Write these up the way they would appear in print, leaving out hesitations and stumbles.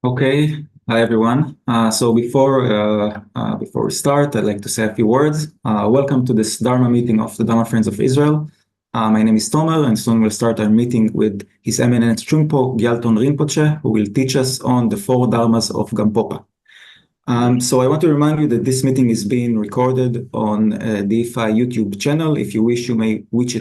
Okay, hi everyone. So before we start, I'd like to say a few words. Welcome to this Dharma meeting of the Dharma Friends of Israel. My name is Tomer, and soon we'll start our meeting with His Eminence Trungpo Gyalton Rinpuche, who will teach us on the 4 Dharmas of Gampopa. So I want to remind you that this meeting is being recorded on DeFi YouTube channel. If you wish, you may watch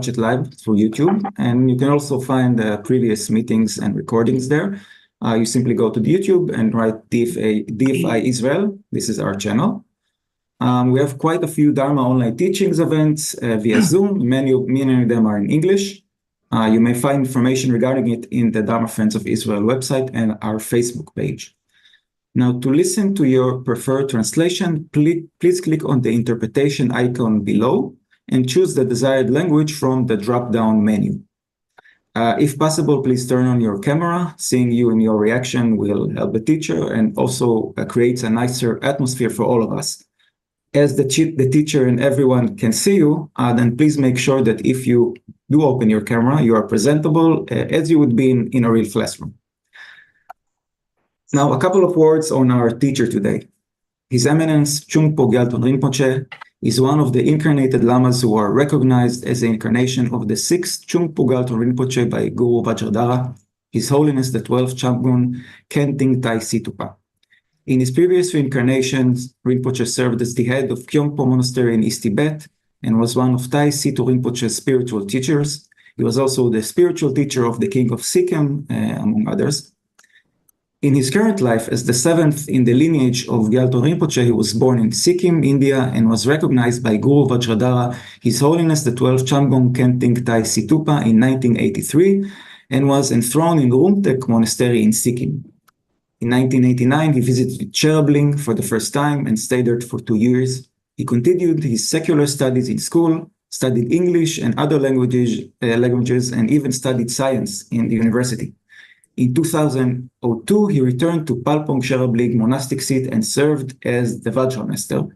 it live through YouTube, and you can also find previous meetings and recordings there. You simply go to the YouTube and write DFI Israel. This is our channel. We have quite a few Dharma online teachings events via Zoom. Many of them are in English. You may find information regarding it in the Dharma Friends of Israel website and our Facebook page. Now, to listen to your preferred translation, please click on the interpretation icon below and choose the desired language from the drop-down menu. If possible, please turn on your camera. Seeing you and your reaction will help the teacher and also creates a nicer atmosphere for all of us. As the teacher and everyone can see you, then please make sure that if you do open your camera, you are presentable as you would be in a real classroom. Now, a couple of words on our teacher today. His Eminence Trungpo Gyalton Rinpuche is one of the incarnated lamas who are recognized as the incarnation of the 6th Trungpo Gyalton Rinpoche by Guru Vajradhara, His Holiness the 12th Chamgon Khenting Tai Situpa. In his previous 3 incarnations, Rinpoche served as the head of Kyongpo Monastery in East Tibet and was one of Tai Situ Rinpoche's spiritual teachers. He was also the spiritual teacher of the King of Sikkim, among others. In his current life, as the 7th in the lineage of Gyalton Rinpoche, he was born in Sikkim, India, and was recognized by Guru Vajradhara, His Holiness the 12th Chamgon Khenting Tai Situpa in 1983, and was enthroned in Rumtek Monastery in Sikkim. In 1989, he visited Cherabling for the first time and stayed there for 2 years. He continued his secular studies in school, studied English and other languages, and even studied science in the university. In 2002, he returned to Palpong Cherabling monastic seat and served as the Vajra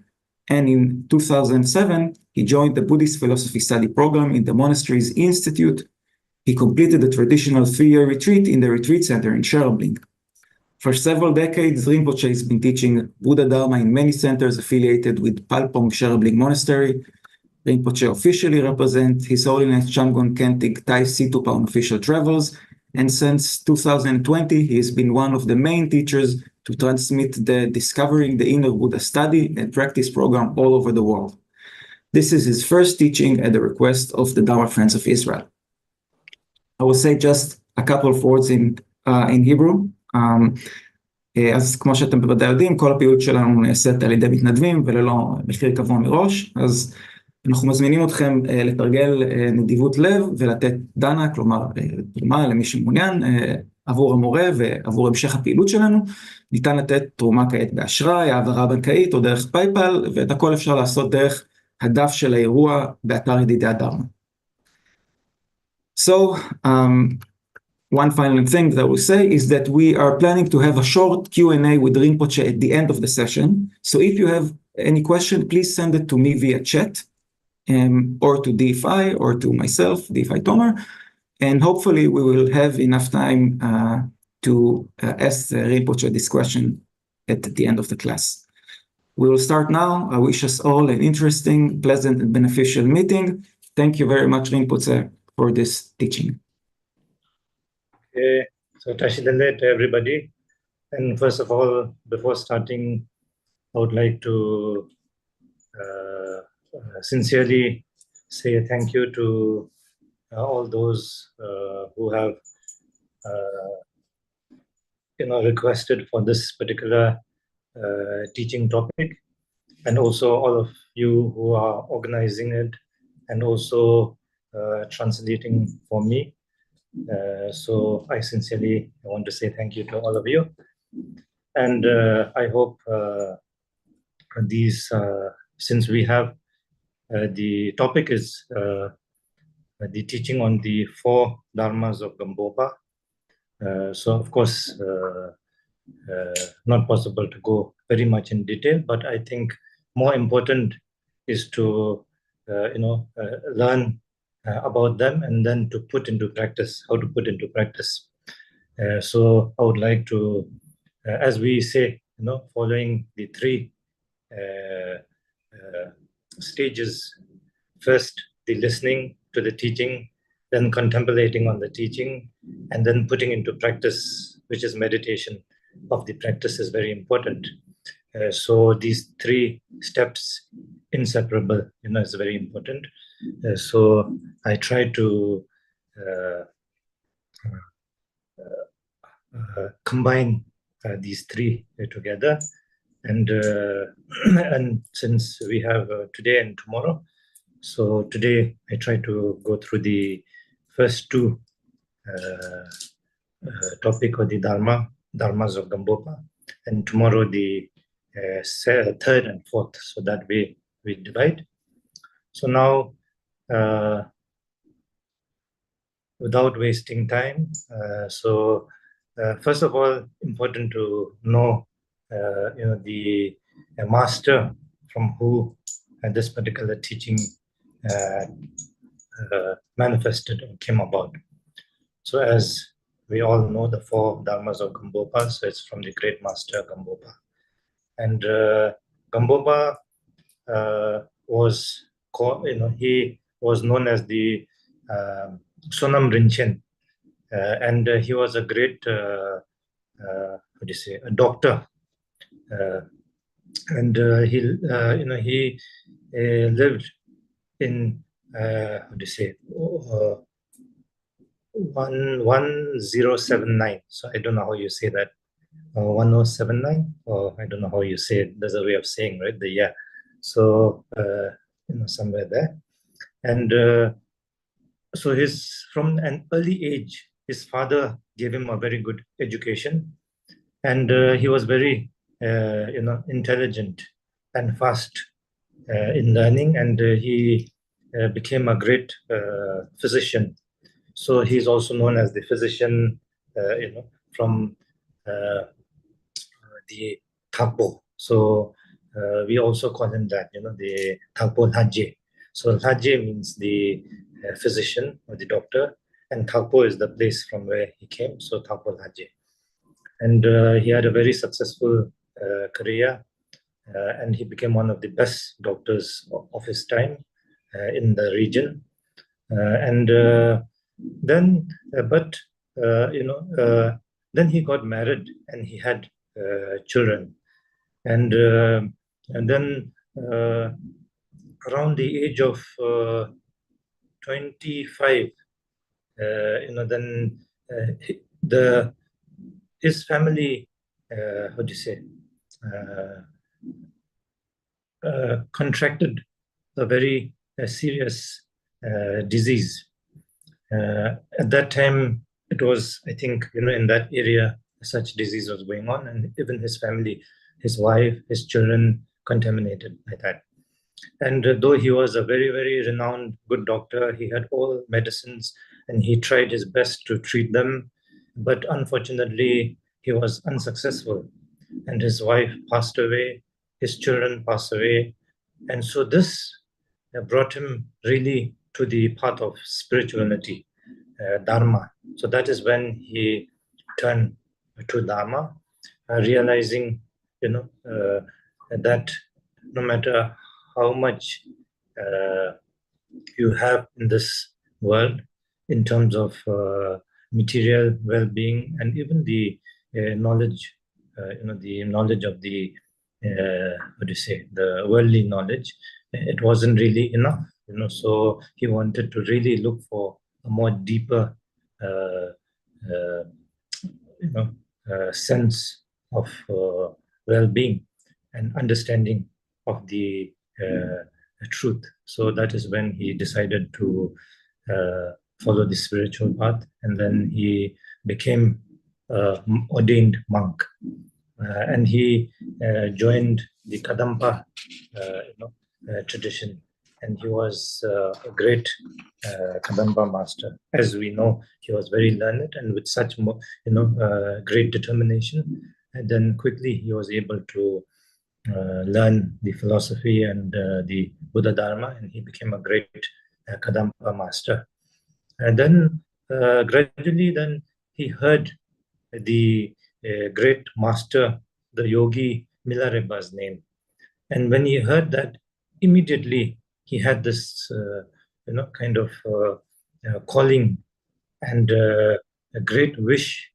And in 2007, he joined the Buddhist philosophy study program in the monastery's institute. He completed the traditional 3-year retreat in the retreat center in Cherabling. For several decades, Rinpoche has been teaching Buddha Dharma in many centers affiliated with Palpong Cherabling Monastery. Rinpoche officially represents His Holiness Chamgon Khenting Tai Situpa on official travels, and since 2020, he has been one of the main teachers to transmit the Discovering the Inner Buddha study and practice program all over the world. This is his first teaching at the request of the Dharma Friends of Israel. I will say just a couple of words in Hebrew. אז כמו שאתם בוודאי יודעים, כל הפעילות שלנו נעשית על ידי מתנדבים וללא מחיר קבוע מראש, אז אנחנו מזמינים אתכם לתרגל נדיבות לב ולתת דנה, כלומר תרומה למי שמעוניין עבור המורה ועבור המשך הפעילות שלנו. ניתן לתת תרומה כעת באשראי, העברה בנקאית או דרך פייפל, ואת הכל אפשר לעשות דרך הדף של האירוע באתר ידידי הדרמה. So, one final thing that I will say is that we are planning to have a short Q&A with Rinpoche at the end of the session. So if you have any question, please send it to me via chat or to DFI or to myself, DFI Tomer. And hopefully we will have enough time to ask Rinpoche this question at the end of the class. We will start now. I wish us all an interesting, pleasant, and beneficial meeting. Thank you very much, Rinpoche, for this teaching. Okay, so Tashidale to everybody. And first of all, before starting, I would like to sincerely say thank you to all those who have requested for this particular teaching topic, and also all of you who are organizing it and also translating for me. So I sincerely want to say thank you to all of you. And I hope these, since we have the topic is the teaching on the 4 Dharmas of Gampopa. So of course, not possible to go very much in detail, but I think more important is to learn about them and then to put into practice, how to put into practice. So I would like to, as we say, following the 3 stages. First, the listening to the teaching, then contemplating on the teaching, and then putting into practice, which is meditation of the practice, is very important. So these 3 steps, inseparable, is very important. So I try to combine these 3 together. And since we have today and tomorrow, so today I try to go through the first 2 topic of the Dharmas of Gampopa, and tomorrow the 3rd and 4th, so that way we divide. So now, without wasting time, so first of all, important to know the master from who this particular teaching manifested or came about. So as we all know, the 4 Dharmas of Gampopa, so it's from the great master Gampopa. And Gampopa was called, he was known as the Sonam Rinchen, and he was a great, a doctor. And he lived in 1079. So I don't know how you say that. 1079, or I don't know how you say it. There's a way of saying, right? The year. So somewhere there. And so from an early age, his father gave him a very good education, and he was very intelligent and fast in learning, and he became a great physician. So he's also known as the physician, from the Thakpo. So we also call him that, the Thakpo Lhaje. So Lhaje means the physician or the doctor, and Thakpo is the place from where he came. So Thakpo Lhaje. And he had a very successful career, and he became one of the best doctors of his time in the region. And then he got married and he had children. And then around the age of 25, then his family, contracted a very serious disease. At that time, it was, I think, in that area, such disease was going on, and even his family, his wife, his children, contaminated by that. And though he was a very, very renowned, good doctor, he had all medicines, and he tried his best to treat them. But unfortunately, he was unsuccessful, and his wife passed away, his children passed away. And so this brought him really to the path of spirituality. Dharma. So that is when he turned to Dharma, realizing, that no matter how much you have in this world in terms of material well-being and even the knowledge, the knowledge of the the worldly knowledge, it wasn't really enough. So he wanted to really look for a more deeper sense of well-being and understanding of the truth. So that is when he decided to follow the spiritual path, and then he became an ordained monk, and he joined the Kadampa tradition, and he was a great Kadampa master. As we know, he was very learned and with such great determination, and then quickly he was able to learn the philosophy and the Buddha Dharma, and he became a great Kadampa master. And then gradually then he heard the great master, the yogi Milarepa's name. And when he heard that, immediately he had this kind of calling and a great wish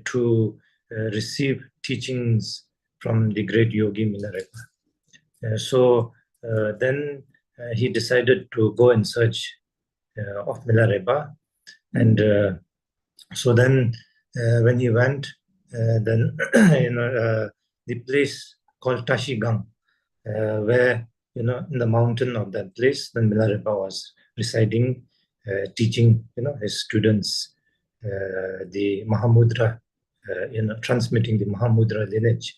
to receive teachings from the great yogi Milarepa. So then he decided to go in search of Milarepa, and so then when he went, then the place called Tashigang, where in the mountain of that place, then Milarepa was residing, teaching his students the Mahamudra, transmitting the Mahamudra lineage.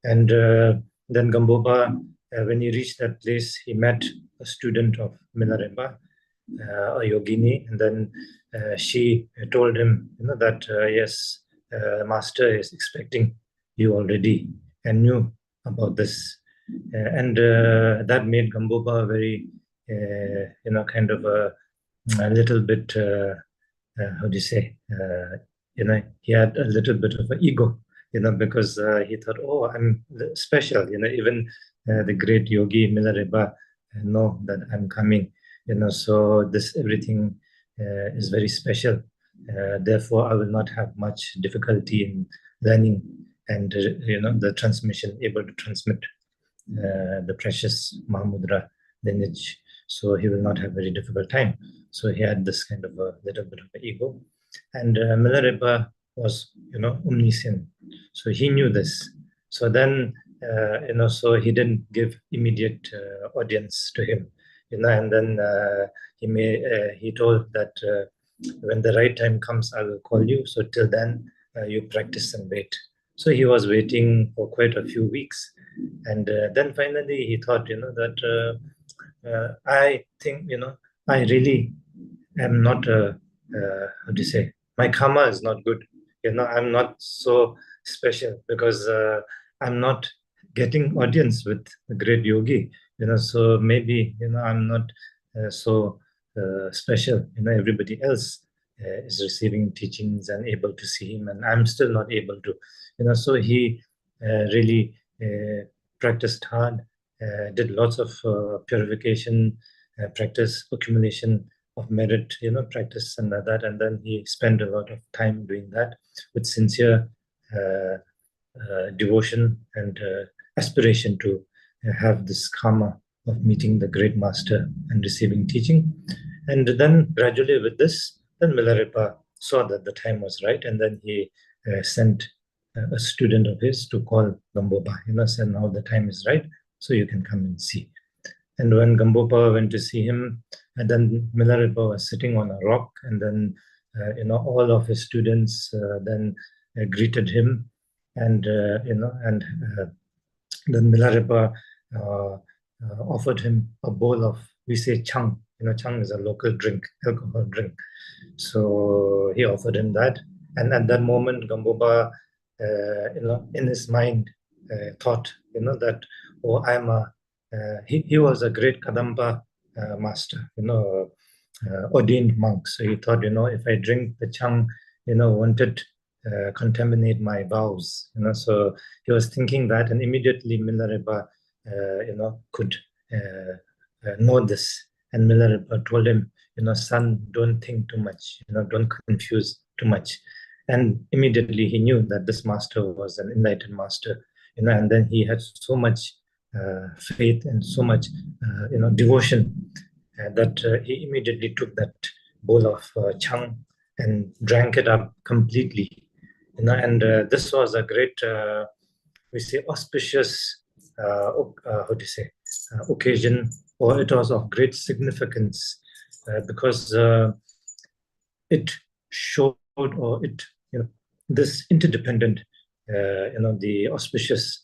And then Gampopa, when he reached that place, he met a student of Milarepa, a yogini, and then she told him that yes, master is expecting you already and knew about this. And that made Gampopa very kind of a little bit how do you say, he had a little bit of an ego, because he thought, oh, I'm special, even the great yogi Milarepa know that I'm coming, so this everything is very special, therefore I will not have much difficulty in learning and the transmission, able to transmit the precious Mahamudra lineage, so he will not have very difficult time. So he had this kind of a little bit of an ego, and Milarepa was omniscient, so he knew this. So then so he didn't give immediate audience to him, and then he told that when the right time comes, I will call you, so till then you practice and wait. So he was waiting for quite a few weeks, and then finally he thought that I think I really am not how do you say, my karma is not good, I'm not so special because I'm not getting audience with the great yogi, so maybe I'm not so special, everybody else is receiving teachings and able to see him, and I'm still not able to, so he really practiced hard, did lots of purification, practice, accumulation of merit, practice and that, and then he spent a lot of time doing that with sincere devotion and aspiration to have this karma of meeting the great master and receiving teaching. And then gradually with this, then Milarepa saw that the time was right, and then he sent a student of his to call Gampopa, said now the time is right, so you can come and see. And when Gampopa went to see him, and then Milarepa was sitting on a rock, and then all of his students then greeted him, and and then Milarepa offered him a bowl of, we say, chang. Chang is a local drink, alcohol drink. So he offered him that, and at that moment, Gampopa, in his mind, thought, that, oh, I'm a. He was a great Kadampa master, ordained monk. So he thought, if I drink the chang, won't it contaminate my vows? So he was thinking that, and immediately Milarepa, could know this. And Milarepa told him, son, don't think too much, don't confuse too much. And immediately he knew that this master was an enlightened master, and then he had so much faith and so much, devotion that he immediately took that bowl of chang and drank it up completely. And this was a great, we say, auspicious, occasion, or it was of great significance because it showed, or it, this interdependent, the auspicious,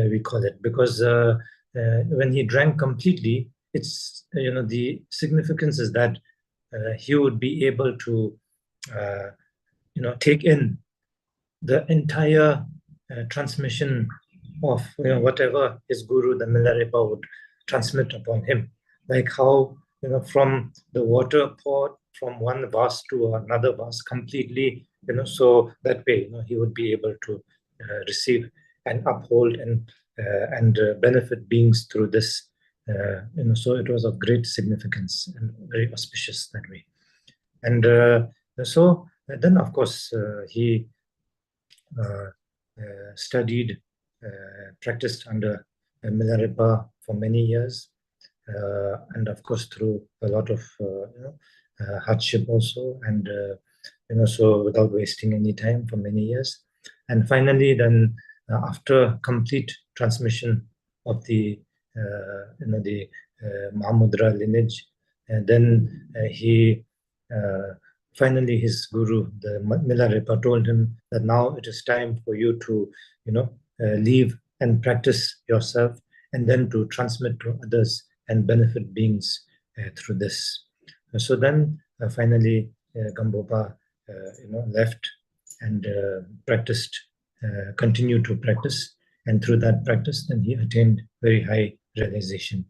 we call it, because when he drank completely, it's, the significance is that he would be able to, take in the entire transmission of whatever his guru, the Milarepa, would transmit upon him. Like how, from the water poured from one vase to another vase completely, so that way, he would be able to receive and uphold and benefit beings through this. So it was of great significance and very auspicious that way. And so then, of course, he studied, practiced under Milarepa for many years, and of course through a lot of hardship also, and so without wasting any time for many years. And finally, then after complete transmission of the Mahamudra lineage, then he finally, his guru, the Milarepa, told him that now it is time for you to, leave and practice yourself, and then to transmit to others and benefit beings through this. So then, finally, Gampopa, left and practiced, continued to practice, and through that practice, then he attained very high realization.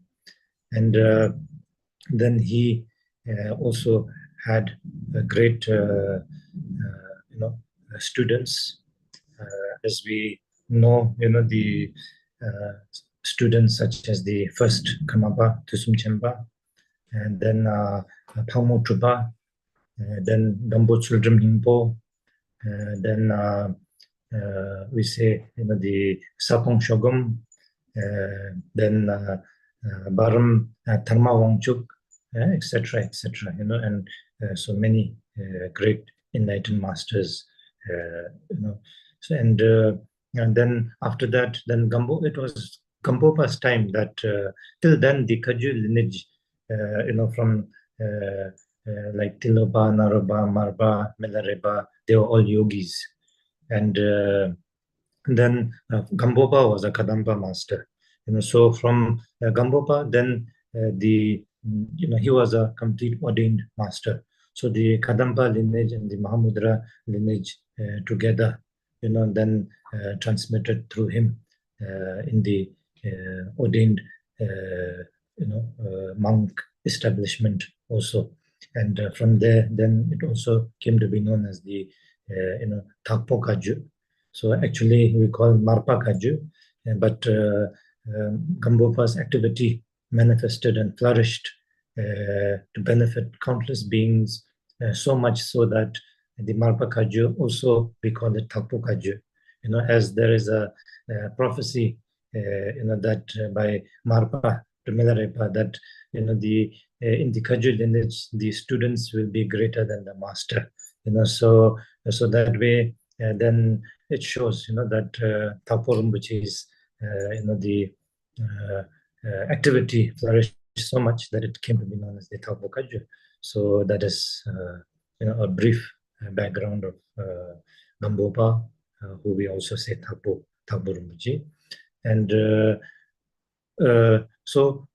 And then he also had a great, students. As we know, the students such as the first Karmapa, Tusum Chempa, and then Pamo Trupa, then Gambo Children Hingpo, then we say, the Sapong Shogum, then Baram Tharma Wangchuk, etc., etc., and so many great enlightened masters, So, and then after that, then it was Gampopa's time that till then the Kaju lineage, from like Tilopa, Naropa, Marpa, Milarepa, they were all yogis. And then Gampopa was a Kadampa master. So from Gampopa, then he was a complete ordained master. So the Kadampa lineage and the Mahamudra lineage together, then transmitted through him in the ordained, monk establishment also. And from there, then it also came to be known as the, Thakpo Kaju. So actually we call Marpa Kaju, but Gampopa's activity manifested and flourished to benefit countless beings, so much so that the Marpa Kaju also we call it Thakpo Kaju, as there is a prophecy, that by Marpa to Milarepa that in the Kaju lineage the students will be greater than the master, so that way then it shows that Thakpo Rinpoche is the activity flourished so much that it came to be known as the Thakpo Kaju. So that is a brief background of Gampopa, who we also say Thakpo Rinpoche. And so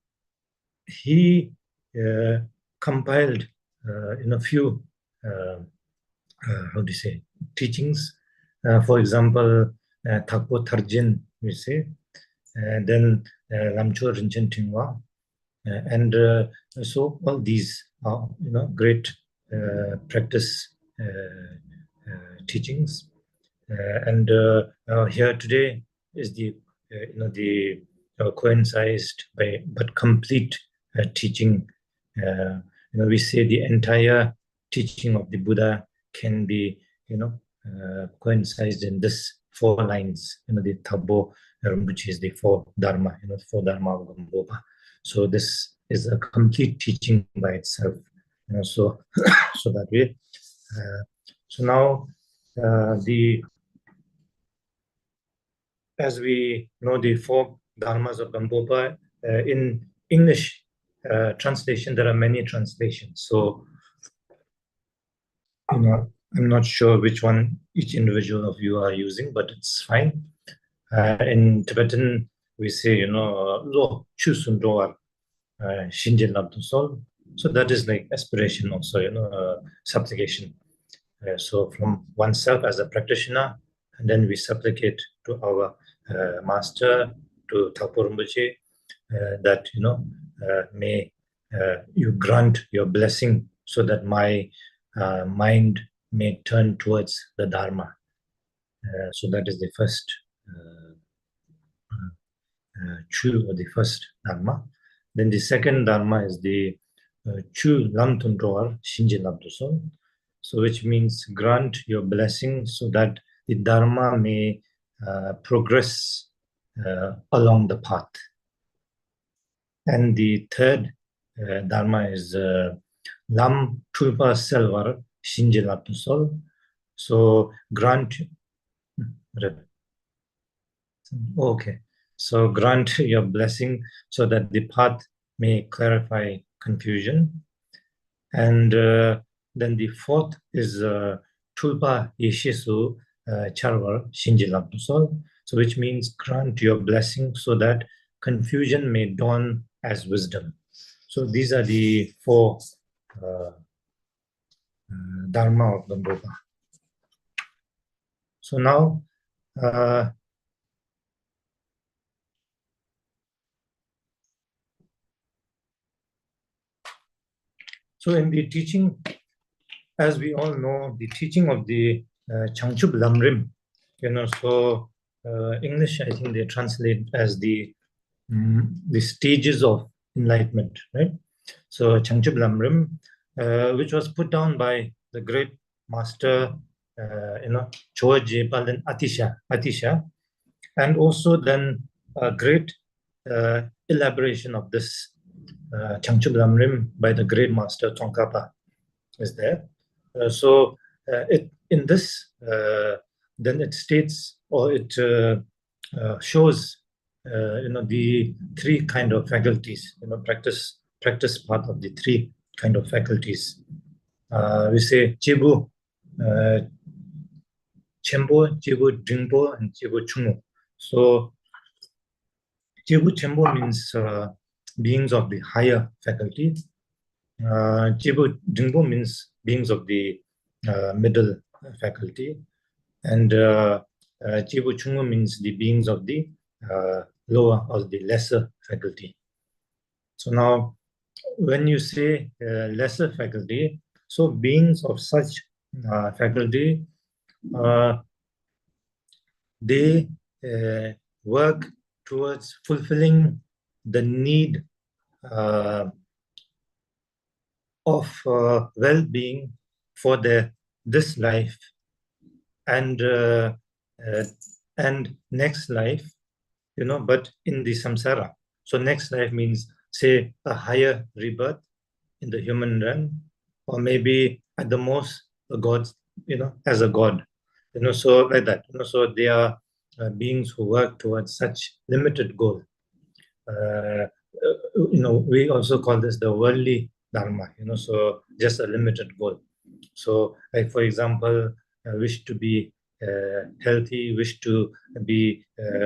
he compiled a few teachings. For example, Thakpo Tharjin, we say, and then Lamcho Rinchen Tingwa, So all these are, great practice teachings. Here today is the coincided but complete teaching. We say the entire teaching of the Buddha can be, coincided in this 4 lines. The Thabo Rinpuche is the 4 Dharma, 4 Dharma of Gampopa. So this is a complete teaching by itself. So so that way. So now as we know, the 4 Dharmas of Gampopa, in English translation, there are many translations. So, I'm not sure which one each individual of you are using, but it's fine. In Tibetan, we say, lo chusun doar shinjin labdun sol. So that is like aspiration also, supplication. So from oneself as a practitioner, and then we supplicate to our master, to Thapo Rinpoche, that may you grant your blessing so that my mind may turn towards the Dharma. So that is the first Chu, or the first Dharma. Then the second Dharma is the Chu Lam Tundroar Shinjin Labdusol. So which means grant your blessing so that the Dharma may progress along the path. And the third Dharma is Lam Tulpa Selvar Shinjin Labdusol. So grant, okay. So grant your blessing so that the path may clarify confusion. And then the fourth is Tulpa Yeshisu Charvar Shinjin Labdusol. So which means grant your blessing so that confusion may dawn as wisdom. So these are the 4 Dharma of Gampopa. So now so in the teaching, as we all know, the teaching of the Changchup Lamrim, so English, I think they translate as the stages of enlightenment, right? So Changchup Lamrim, which was put down by the great master, Choa Jepalan Atisha, and also then a great elaboration of this Changchup Lamrim by the great master Tsongkhapa is there. So in this, then it states, or it shows, the 3 kind of faculties, practice path of the 3 kind of faculties. We say Chibu, Chembo, Chibu Dingpo, and Chibu Chungu. So Chibu Chembo means beings of the higher faculty. Chibu Dingpo means beings of the middle faculty. And Chibu Chungu means the beings of the lower or the lesser faculty. So now, when you say lesser faculty, so beings of such faculty, they work towards fulfilling the need of well-being for this life and next life, but in the samsara. So next life means, say, a higher rebirth in the human realm, or maybe at the most a god, as a god, so like that. So they are beings who work towards such limited goal. We also call this the worldly dharma, so just a limited goal. So, like for example, wish to be healthy, wish to be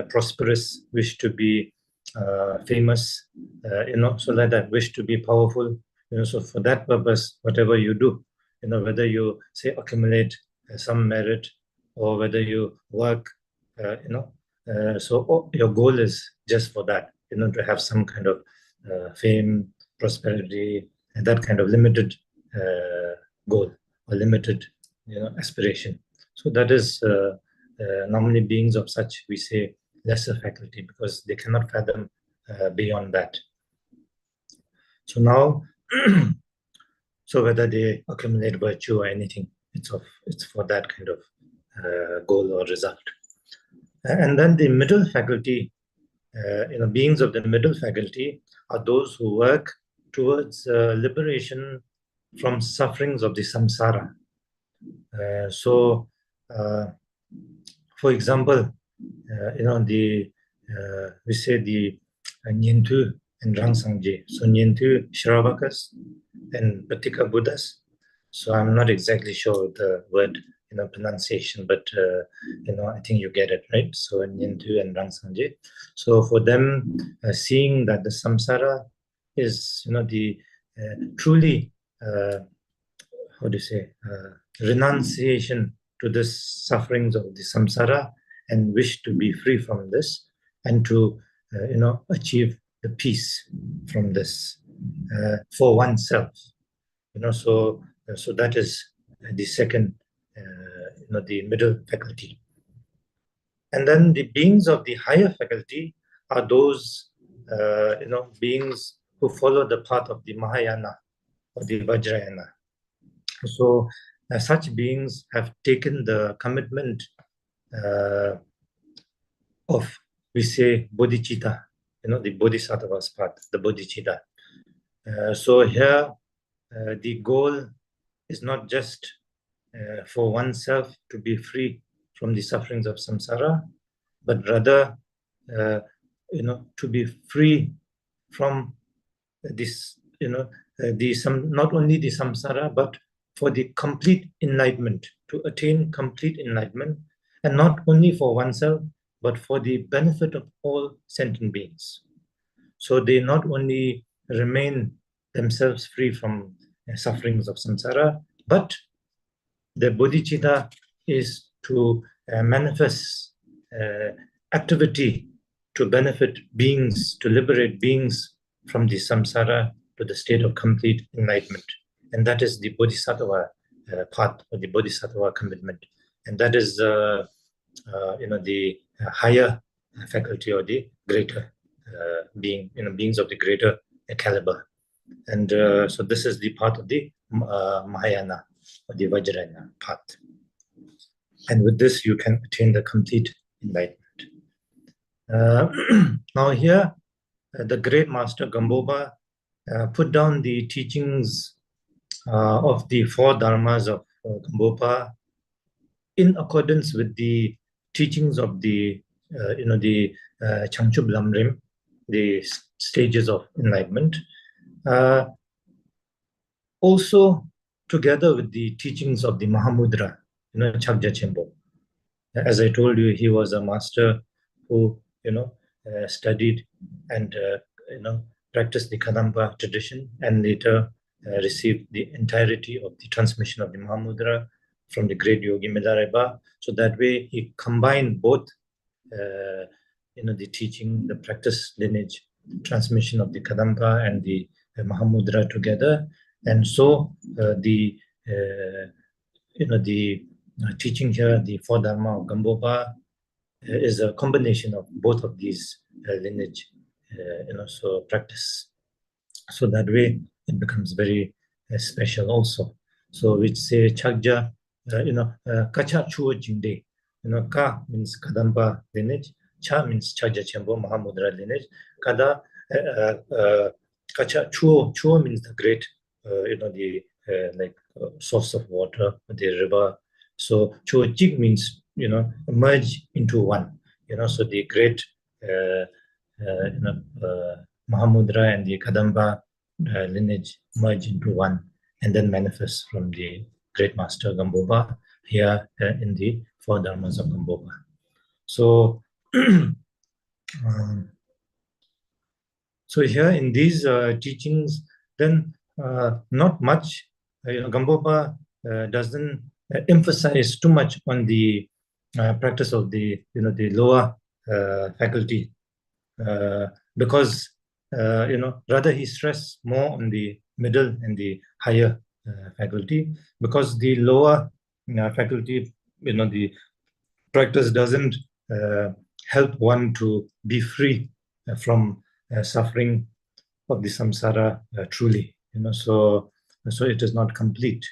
prosperous, wish to be famous, so like that, wish to be powerful, so for that purpose, whatever you do, whether you say accumulate some merit or whether you work, so your goal is just for that, to have some kind of fame, prosperity, and that kind of limited goal or limited, aspiration. So that is normally beings of such, we say, lesser faculty, because they cannot fathom beyond that. So now, so whether they accumulate virtue or anything, it's for that kind of goal or result. And then the middle faculty, beings of the middle faculty are those who work towards liberation from sufferings of the samsara. For example, we say the Nyentu and Rangsangje. So Nyentu Shravakas and Patika Buddhas. So I'm not exactly sure the word, pronunciation, but I think you get it, right? So Nyentu and Rangsangje. So for them, seeing that the samsara is, the truly, how do you say, renunciation to the sufferings of the samsara, and wish to be free from this, and to achieve the peace from this for oneself. So that is the second, the middle faculty. And then the beings of the higher faculty are those beings who follow the path of the Mahayana or the Vajrayana. So such beings have taken the commitment of, we say, bodhicitta, the bodhisattva's path, the bodhicitta. So here the goal is not just for oneself to be free from the sufferings of samsara, but rather to be free from this, not only the samsara, but for the complete enlightenment, to attain complete enlightenment, and not only for oneself, but for the benefit of all sentient beings. So they not only remain themselves free from sufferings of samsara, but the bodhicitta is to manifest activity to benefit beings, to liberate beings from the samsara to the state of complete enlightenment. And that is the bodhisattva path, or the bodhisattva commitment. And that is the higher faculty, or the greater being, beings of the greater caliber. And so this is the part of the Mahayana, or the Vajrayana path. And with this, you can attain the complete enlightenment. Now here, the great master Gampopa put down the teachings of the four dharmas of Gampopa in accordance with the teachings of the Changchub Lamrim, the stages of enlightenment. Also together with the teachings of the Mahamudra, Chakja Chempo. As I told you, he was a master who, studied and, practiced the Kadampa tradition, and later received the entirety of the transmission of the Mahamudra from the great yogi Milarepa. So that way he combined both, the teaching, the practice lineage, transmission of the Kadampa and the Mahamudra together. And so the teaching here, the four dharma of Gampopa, is a combination of both of these lineage, so practice. So that way it becomes very special also. So we say Chakja, Kacha Chua Jinde, Ka means Kadampa lineage, Cha means Chakja Chempo, Mahamudra lineage, Kada, Kacha Chua means the great, source of water, the river. So Chua Jig means, merge into one, so the great, Mahamudra and the Kadampa lineage merge into one, and then manifest from the great master Gampopa here in the four dharmas of Gampopa. So, so here in these teachings, then not much, Gampopa doesn't emphasize too much on the practice of the, the lower faculty, because rather he stressed more on the middle and the higher faculty, because the lower faculty, the practice doesn't help one to be free from suffering of the samsara truly. So it is not complete.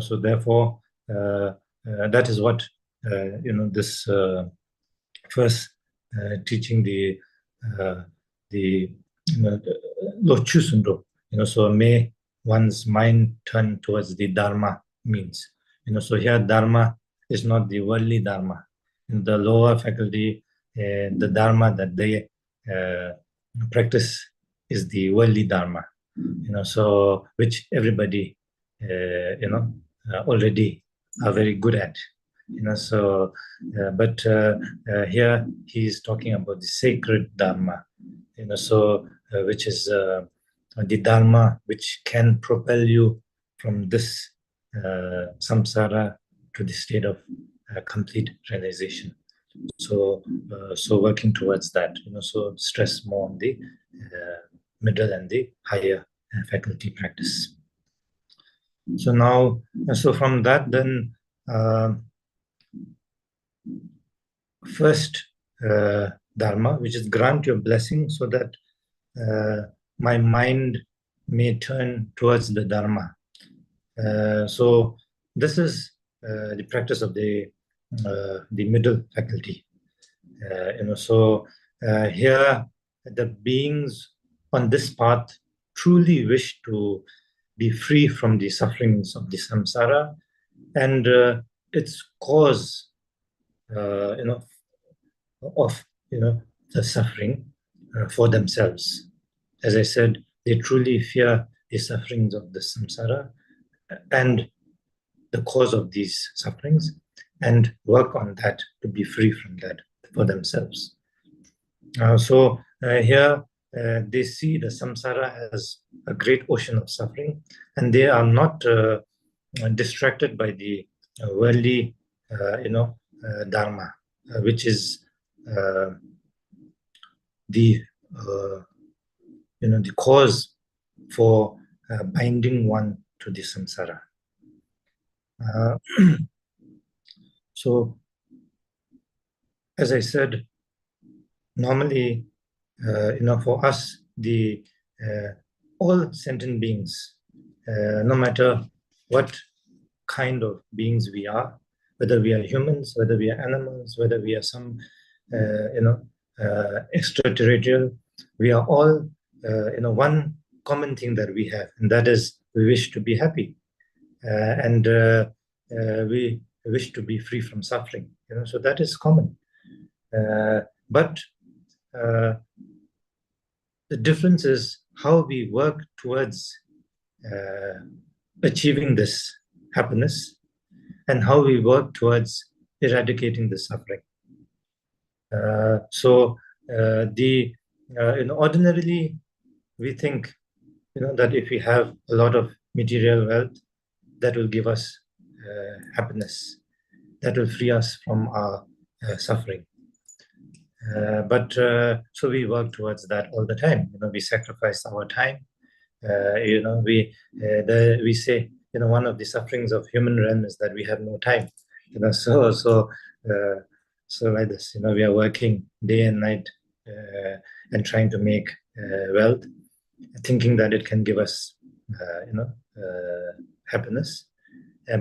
So therefore, that is what this first teaching, the Lochusundo, so may one's mind turn towards the Dharma means. So here Dharma is not the worldly Dharma. In the lower faculty, the Dharma that they practice is the worldly Dharma, so which everybody, already are very good at, so, but here he is talking about the sacred Dharma, so which is the Dharma which can propel you from this samsara to the state of complete realization. So, working towards that, so stress more on the middle and the higher faculty practice. So now, so from that, then first Dharma, which is grant your blessing so that my mind may turn towards the Dharma. So this is the practice of the middle faculty. So here the beings on this path truly wish to be free from the sufferings of the samsara and its cause, of the suffering for themselves. As I said, they truly fear the sufferings of the samsara and the cause of these sufferings, and work on that to be free from that for themselves. So here they see the samsara as a great ocean of suffering, and they are not distracted by the worldly, dharma, which is the cause for binding one to the samsara. So, as I said, normally, for us, the all sentient beings, no matter what kind of beings we are, whether we are humans, whether we are animals, whether we are some, extraterrestrial, we are all, one common thing that we have, and that is we wish to be happy, and we wish to be free from suffering. So that is common. But the difference is how we work towards achieving this happiness and how we work towards eradicating the suffering. Ordinarily we think, that if we have a lot of material wealth, that will give us happiness, that will free us from our suffering. But so we work towards that all the time. We sacrifice our time. We say, one of the sufferings of human realm is that we have no time. So like this, we are working day and night and trying to make wealth, thinking that it can give us, happiness.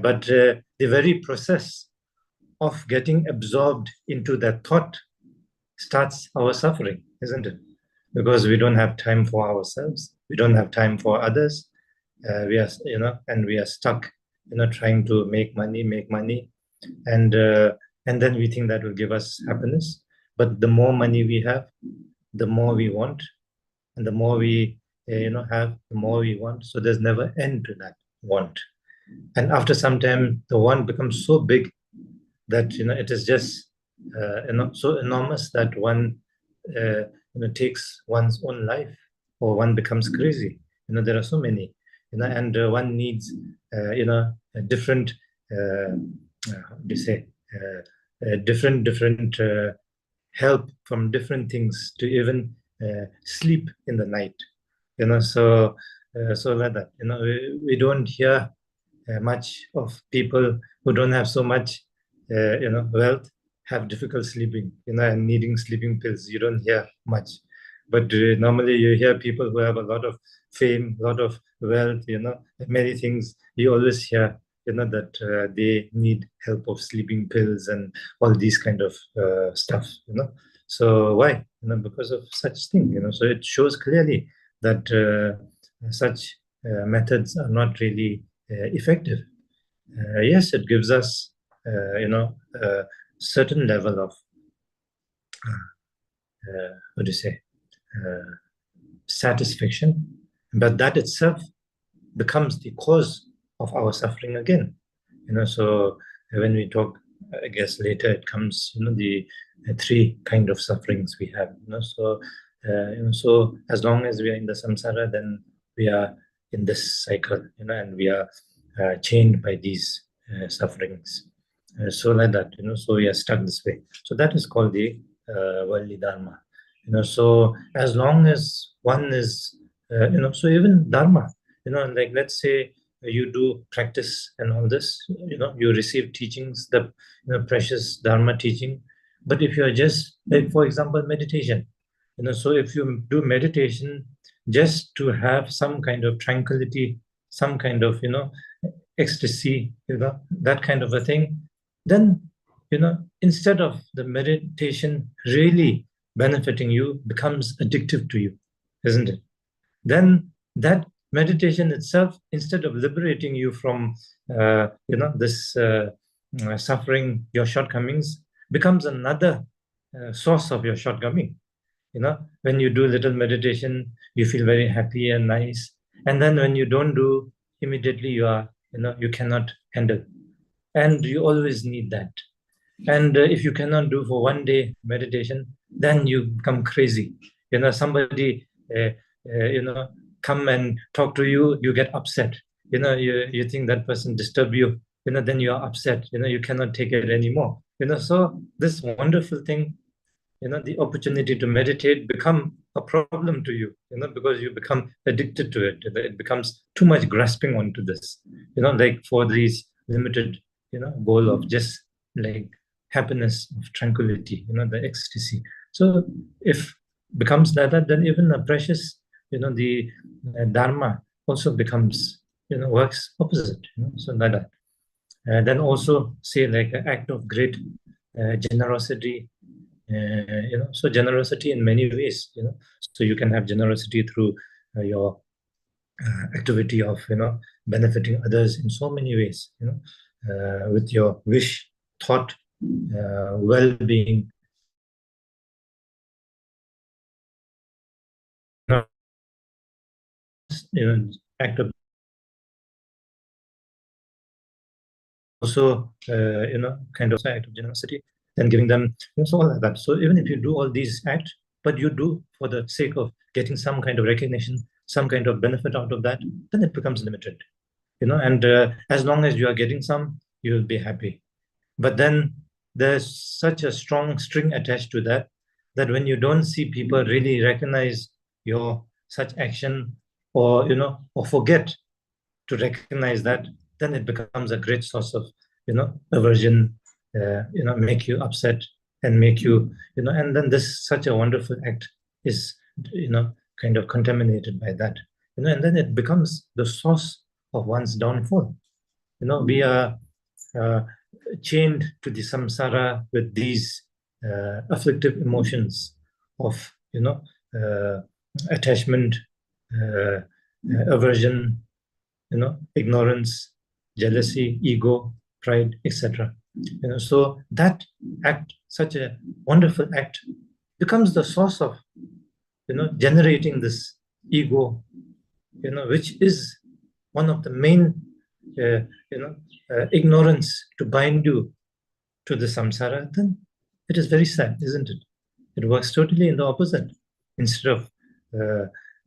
But the very process of getting absorbed into that thought starts our suffering, isn't it? Because we don't have time for ourselves, we don't have time for others. We are, and we are stuck, trying to make money, and then we think that will give us happiness. But the more money we have, the more we want, and the more we, have, the more we want. So there's never end to that want. And after some time, the want becomes so big that it is just so enormous that one takes one's own life, or one becomes crazy. There are so many, and one needs different different help from different things to even sleep in the night. So like that. We don't hear much of people who don't have so much, wealth, have difficult sleeping, and needing sleeping pills. You don't hear much. But normally you hear people who have a lot of fame, a lot of wealth, many things. You always hear, that they need help of sleeping pills and all these kind of stuff, So why? Because of such thing, So it shows clearly that such methods are not really effective. Yes, it gives us, a certain level of, what do you say, satisfaction, but that itself becomes the cause of our suffering again. So when we talk, I guess later it comes, the three kind of sufferings we have. So as long as we are in the samsara, then we are in this cycle, and we are chained by these sufferings. So like that, so we are stuck this way. So that is called the worldly dharma. So as long as one is, so even dharma, like let's say you do practice and all this, you receive teachings, the precious dharma teaching. But if you are just, like for example, meditation, so if you do meditation just to have some kind of tranquility, some kind of, ecstasy, that kind of a thing, then, instead of the meditation really benefiting you, becomes addictive to you, isn't it? Then that meditation itself, instead of liberating you from, this suffering, your shortcomings, becomes another source of your shortcoming. When you do little meditation, you feel very happy and nice. And then when you don't do, immediately you are, you cannot handle. And you always need that. And if you cannot do for one day meditation, then you become crazy. Somebody, come and talk to you, you get upset. You think that person disturbed you, then you are upset. You cannot take it anymore. So this wonderful thing, the opportunity to meditate become a problem to you, because you become addicted to it. It becomes too much grasping onto this, like for these limited, goal of just like happiness, of tranquility, the ecstasy. So if becomes that, then even a precious, the dharma also becomes, works opposite, so like that. Then also say like an act of great generosity, so generosity in many ways, so you can have generosity through your activity of, benefiting others in so many ways, with your wish, thought, well-being, act of also, kind of act of generosity, then giving them, so all like that. So even if you do all these acts, but you do for the sake of getting some kind of recognition, some kind of benefit out of that, then it becomes limited, and as long as you are getting some, you will be happy. But then there's such a strong string attached to that, that when you don't see people really recognize your such action, or, or forget to recognize that, then it becomes a great source of, aversion, make you upset and make you, and then this such a wonderful act is, kind of contaminated by that, and then it becomes the source of one's downfall. We are chained to the samsara with these afflictive emotions of, attachment, aversion, ignorance, jealousy, ego, pride, etc. So that act, such a wonderful act, becomes the source of, generating this ego, which is one of the main, ignorance to bind you to the samsara. Then it is very sad, isn't it? It works totally in the opposite.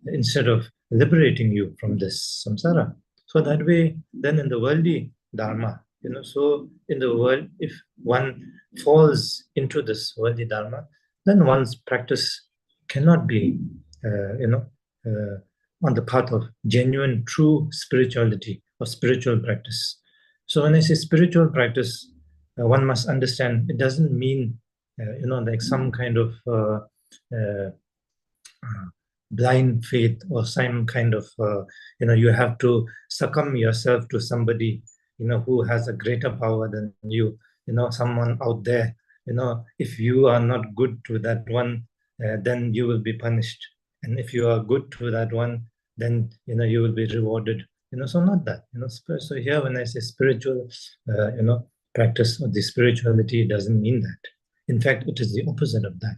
Instead of liberating you from this samsara. So that way, then in the worldly dharma, so in the world, if one falls into this worldly dharma, then one's practice cannot be, on the path of genuine, true spirituality or spiritual practice. So when I say spiritual practice, one must understand it doesn't mean, like some kind of blind faith or some kind of, you have to succumb yourself to somebody, who has a greater power than you, someone out there. If you are not good to that one, then you will be punished. And if you are good to that one, then, you will be rewarded. So not that, so here when I say spiritual, practice or the spirituality doesn't mean that. In fact, it is the opposite of that.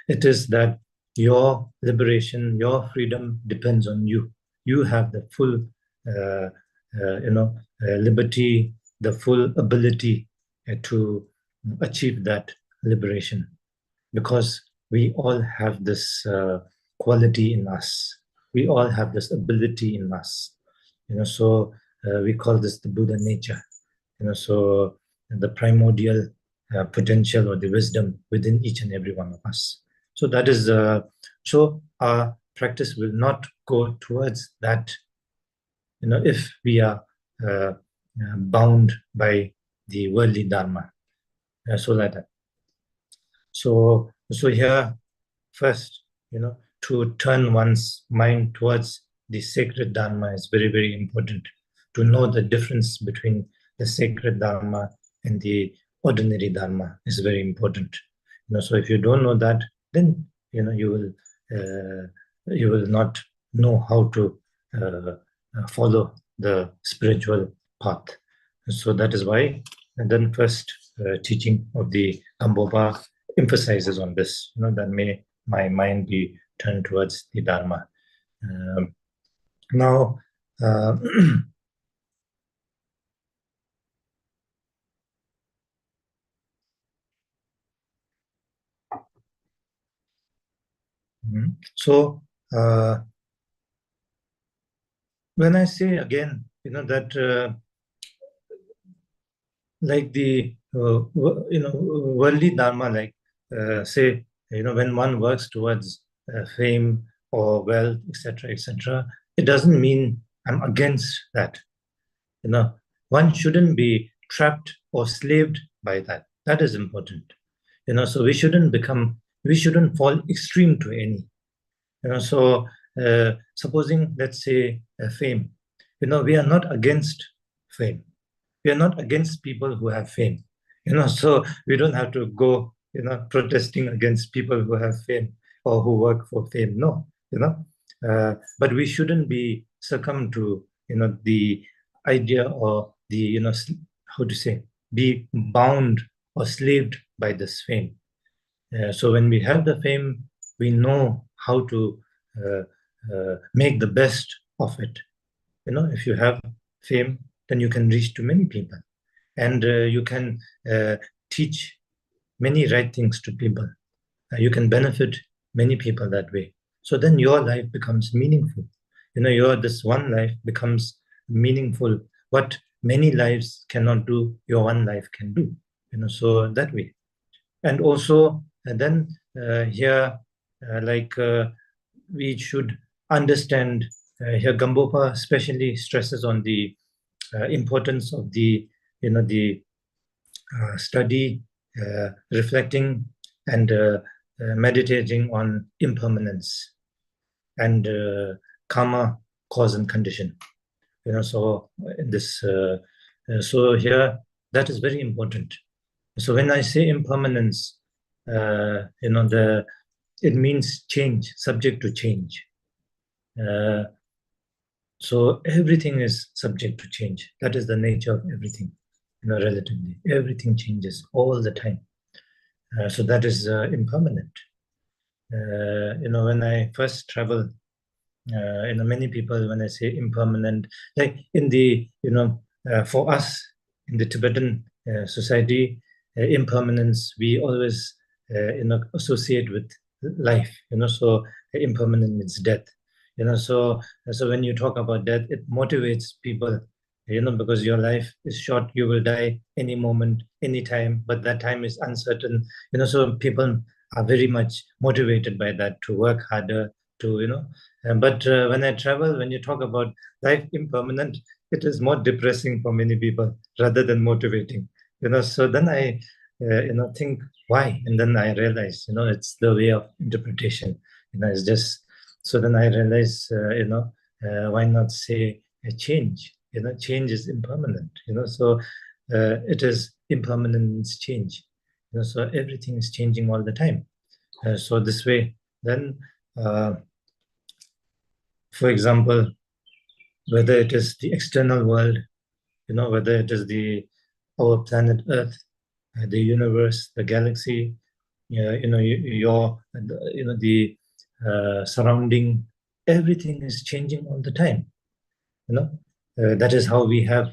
It is that your liberation, your freedom depends on you. You have the full, liberty, the full ability to achieve that liberation, because we all have this quality in us. We all have this ability in us. So we call this the Buddha nature. So the primordial potential or the wisdom within each and every one of us. So that is, so our practice will not go towards that, if we are bound by the worldly dharma. So like that. So here, first, to turn one's mind towards the sacred dharma is very, very important. To know the difference between the sacred dharma and the ordinary dharma is very important. So if you don't know that, then you will not know how to follow the spiritual path. So that is why, and then first teaching of the Gampopa emphasizes on this. That may my mind be turned towards the dharma. Now. So when I say again, that like the worldly dharma, like say, when one works towards fame or wealth, etc., it doesn't mean I'm against that. One shouldn't be trapped or slaved by that. That is important. So we shouldn't fall extreme to any. So supposing, let's say, fame. We are not against fame. We are not against people who have fame. So we don't have to go, protesting against people who have fame or who work for fame. No, but we shouldn't be succumb to, the idea or the, how to say, be bound or slaved by this fame. So when we have the fame, we know how to make the best of it. If you have fame, then you can reach to many people, and you can teach many right things to people. You can benefit many people that way. So then your life becomes meaningful. This one life becomes meaningful. What many lives cannot do, your one life can do. So that way. And also, then here, we should understand, here Gampopa especially stresses on the importance of the, study, reflecting, and meditating on impermanence and karma, cause and condition. So in this, so here that is very important. So when I say impermanence, it means change, subject to change. So everything is subject to change. That is the nature of everything, relatively. Everything changes all the time. So that is impermanent. When I first travel, many people, when I say impermanent, like in the, for us in the Tibetan society, impermanence, we always, associate with life, so impermanent means death. So when you talk about death, it motivates people, because your life is short, you will die any moment, any time, but that time is uncertain. So people are very much motivated by that to work harder, to, but when I travel, when you talk about life impermanent, it is more depressing for many people rather than motivating, so then I, think why? And then I realize, it's the way of interpretation, it's just, so then I realize, why not say a change? Change is impermanent, so it is impermanent means change, so everything is changing all the time. So this way, then, for example, whether it is the external world, whether it is our planet Earth, the universe, the galaxy, the surrounding, everything is changing all the time. That is how we have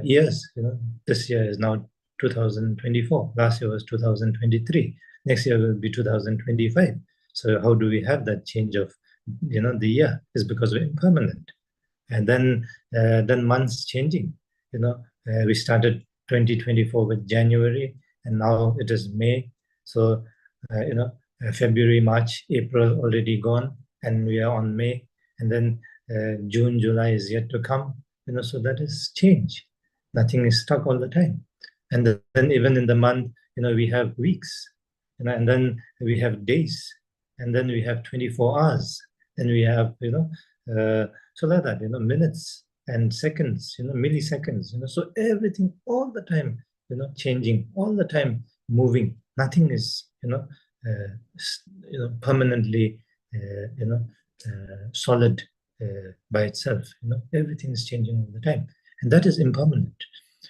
years. This year is now 2024. Last year was 2023. Next year will be 2025. So how do we have that change of, the year? Is because we're impermanent. And then months changing. We started 2024 with January, and now it is May. So February, March, April already gone, and we are on May, and then June, July is yet to come. So that is change. Nothing is stuck all the time. And then even in the month, we have weeks, and then we have days, and then we have 24 hours, and we have, so like that, minutes and seconds, milliseconds, so everything all the time, changing, all the time moving. Nothing is, permanently, solid by itself. Everything is changing all the time, and that is impermanent.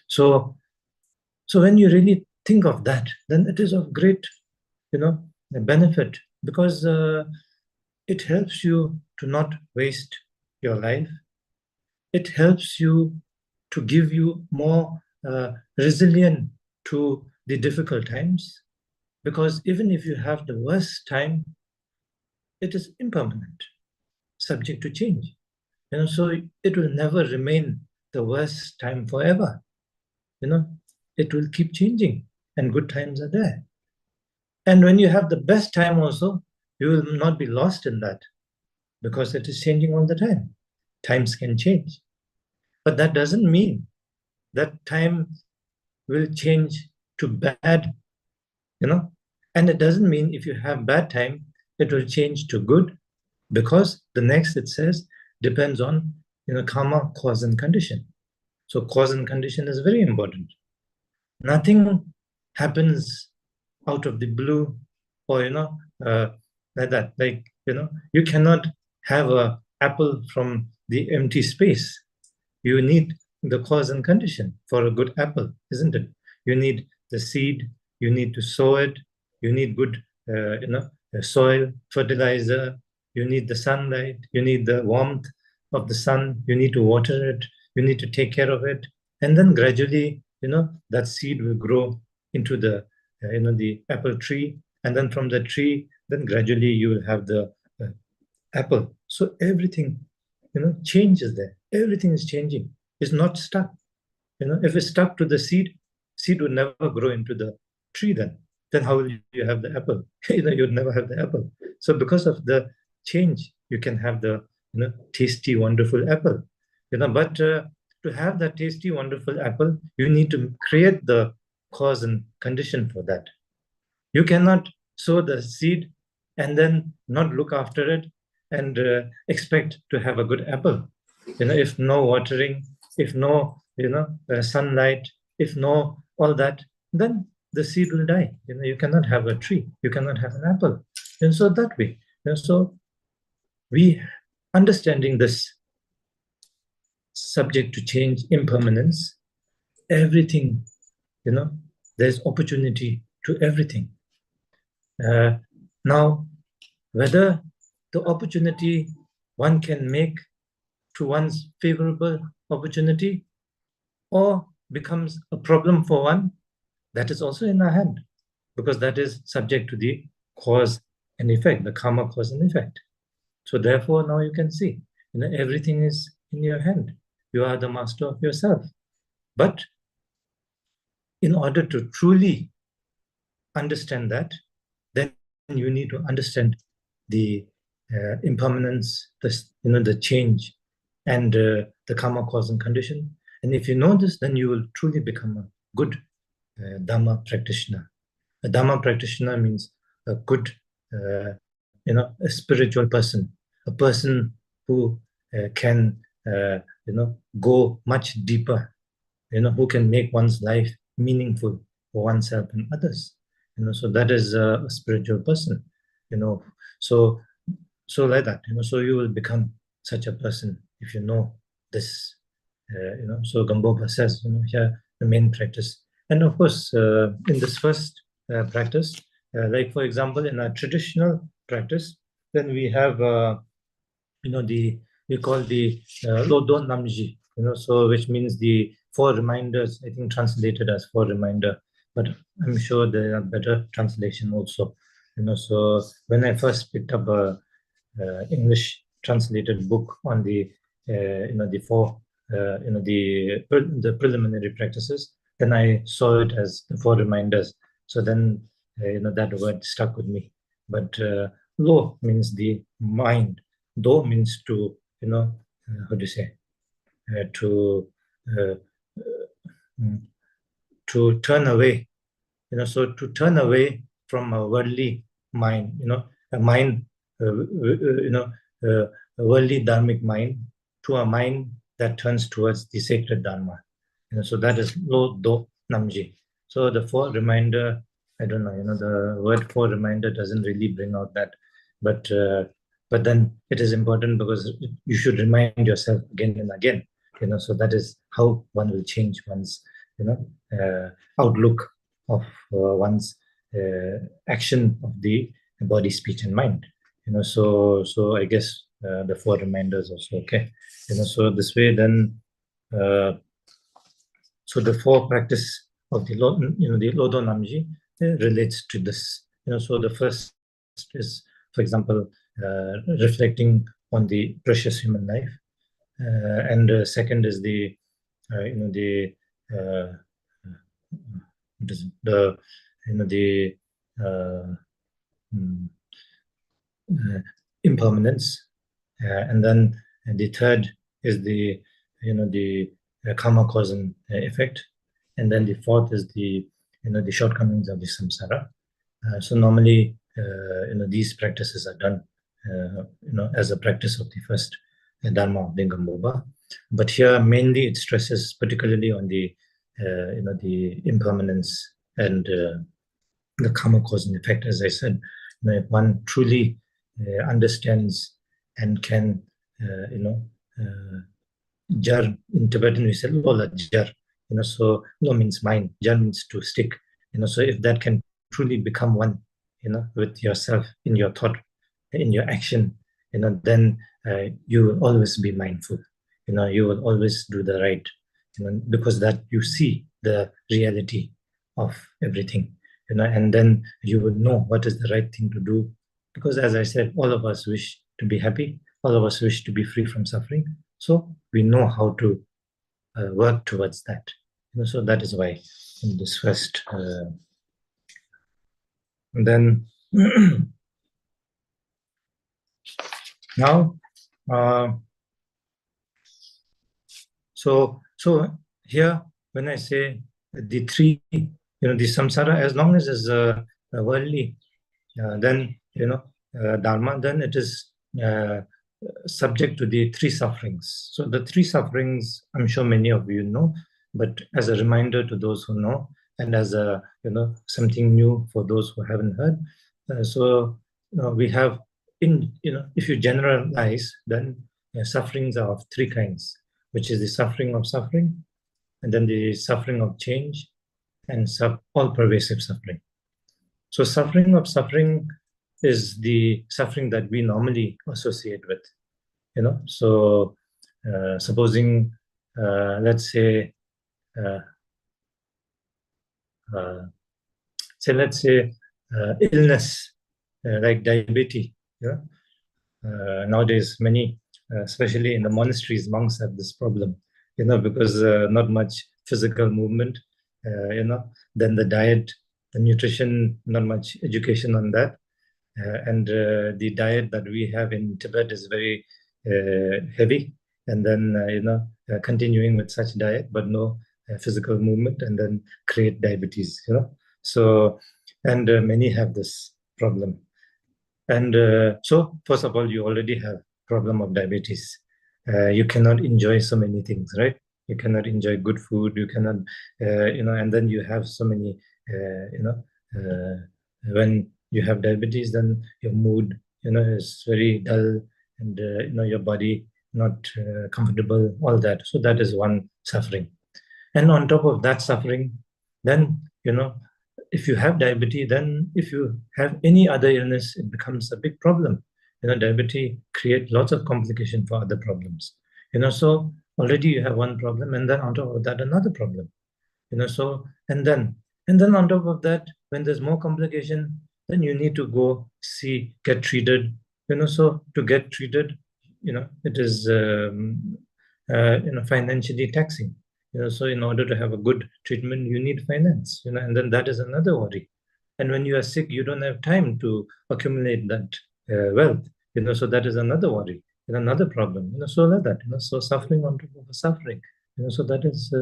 So when you really think of that, then it is of great, benefit, because it helps you to not waste your life. It helps you to give you more resilient to the difficult times, because even if you have the worst time, it is impermanent, subject to change. So it will never remain the worst time forever. It will keep changing, and good times are there. And when you have the best time also, you will not be lost in that, because it is changing all the time. Times can change. But that doesn't mean that time will change to bad, and it doesn't mean if you have bad time, it will change to good, because the next it says depends on, karma, cause and condition. So cause and condition is very important. Nothing happens out of the blue, or, like that. Like, you cannot have an apple from the empty space. You need the cause and condition for a good apple, isn't it? You need the seed, you need to sow it, you need good, soil, fertilizer, you need the sunlight, you need the warmth of the sun, you need to water it, you need to take care of it. And then gradually, that seed will grow into the, the apple tree. And then from the tree, then gradually you will have the apple. So everything, changes there. Everything is changing. It's not stuck. If it's stuck to the seed would never grow into the tree then. Then how will you have the apple? You'd never have the apple. So because of the change, you can have the, tasty, wonderful apple. But to have that tasty, wonderful apple, you need to create the cause and condition for that. You cannot sow the seed and then not look after it and expect to have a good apple. If no watering, if no, sunlight, if no all that, then the seed will die. You cannot have a tree. You cannot have an apple. And so that way, so we understanding this subject to change, impermanence, everything, there's opportunity to everything. Now, whether the opportunity one can make to one's favorable opportunity or becomes a problem for one, that is also in our hand, because that is subject to the cause and effect, the karma cause and effect. So therefore, now you can see, everything is in your hand. You are the master of yourself. But in order to truly understand that, then you need to understand the impermanence, the change, and the karma cause and condition. And if you know this, then you will truly become a good Dharma practitioner. A Dharma practitioner means a good, a spiritual person, a person who can, go much deeper, who can make one's life meaningful for oneself and others. So that is a spiritual person, so like that, so you will become such a person if you know this, so Gampopa says, here the main practice. And of course, in this first practice, like for example, in a traditional practice, then we have, we call the Lodo Namji, so which means the 4 reminders, I think translated as 4 reminder, but I'm sure there are better translation also. So when I first picked up a English translated book on the, the 4, the preliminary practices, then I saw it as the 4 reminders. So then, that word stuck with me. But lo means the mind. Do means to, how do you say, to turn away, so to turn away from a worldly mind, a mind, a worldly dharmic mind, to a mind that turns towards the sacred Dharma. So that is Lo Do Namji. So the 4 reminder, I don't know, the word 4 reminder doesn't really bring out that, but then it is important because you should remind yourself again and again, so that is how one will change one's, outlook of one's action of the body, speech, and mind. So I guess the 4 reminders also okay. So this way, then, so the 4 practice of the the Lodo Namji relates to this. So the first is, for example, reflecting on the precious human life, and second is the impermanence, and then the third is the karma cause and effect, and then the fourth is the the shortcomings of the samsara. So normally these practices are done as a practice of the first Dharma of the Gampopa, but here mainly it stresses particularly on the the impermanence and the karma cause and effect. As I said, if one truly understands and can jar, in Tibetan we say lola jar, so lo means mind, jar means to stick, so if that can truly become one, with yourself, in your thought, in your action, then you will always be mindful, you will always do the right, because that you see the reality of everything, and then you will know what is the right thing to do, because as I said, all of us wish to be happy, all of us wish to be free from suffering, so we know how to work towards that. So that is why in this first, and then now, so here when I say the 3, the samsara, as long as it's worldly, then dharma, then it is subject to the 3 sufferings. So the 3 sufferings, I'm sure many of you know, but as a reminder to those who know, and as a something new for those who haven't heard. So we have, if you generalize, then sufferings are of 3 kinds, which is the suffering of suffering, and then the suffering of change, and all-pervasive suffering. So suffering of suffering is the suffering that we normally associate with, so supposing, let's say, illness, like diabetes. Nowadays, many, especially in the monasteries, monks have this problem, because not much physical movement, then the diet, the nutrition, not much education on that. and the diet that we have in Tibet is very heavy, and then continuing with such diet but no physical movement, and then create diabetes. So, and many have this problem. And so, first of all, you already have problem of diabetes. You cannot enjoy so many things, right? You cannot enjoy good food. You cannot, and then you have so many, when you have diabetes, then your mood, is very dull, and your body not comfortable, all that. So that is one suffering. And on top of that suffering, then, if you have diabetes, then if you have any other illness, it becomes a big problem. Diabetes create lots of complication for other problems. So already you have one problem, and then on top of that, another problem. So, and then on top of that, when there's more complication, then you need to go get treated. So to get treated, it is financially taxing. So in order to have a good treatment, you need finance, and then that is another worry. And when you are sick, you don't have time to accumulate that wealth, so that is another worry, another problem, so like that, so suffering on top of suffering, so that is,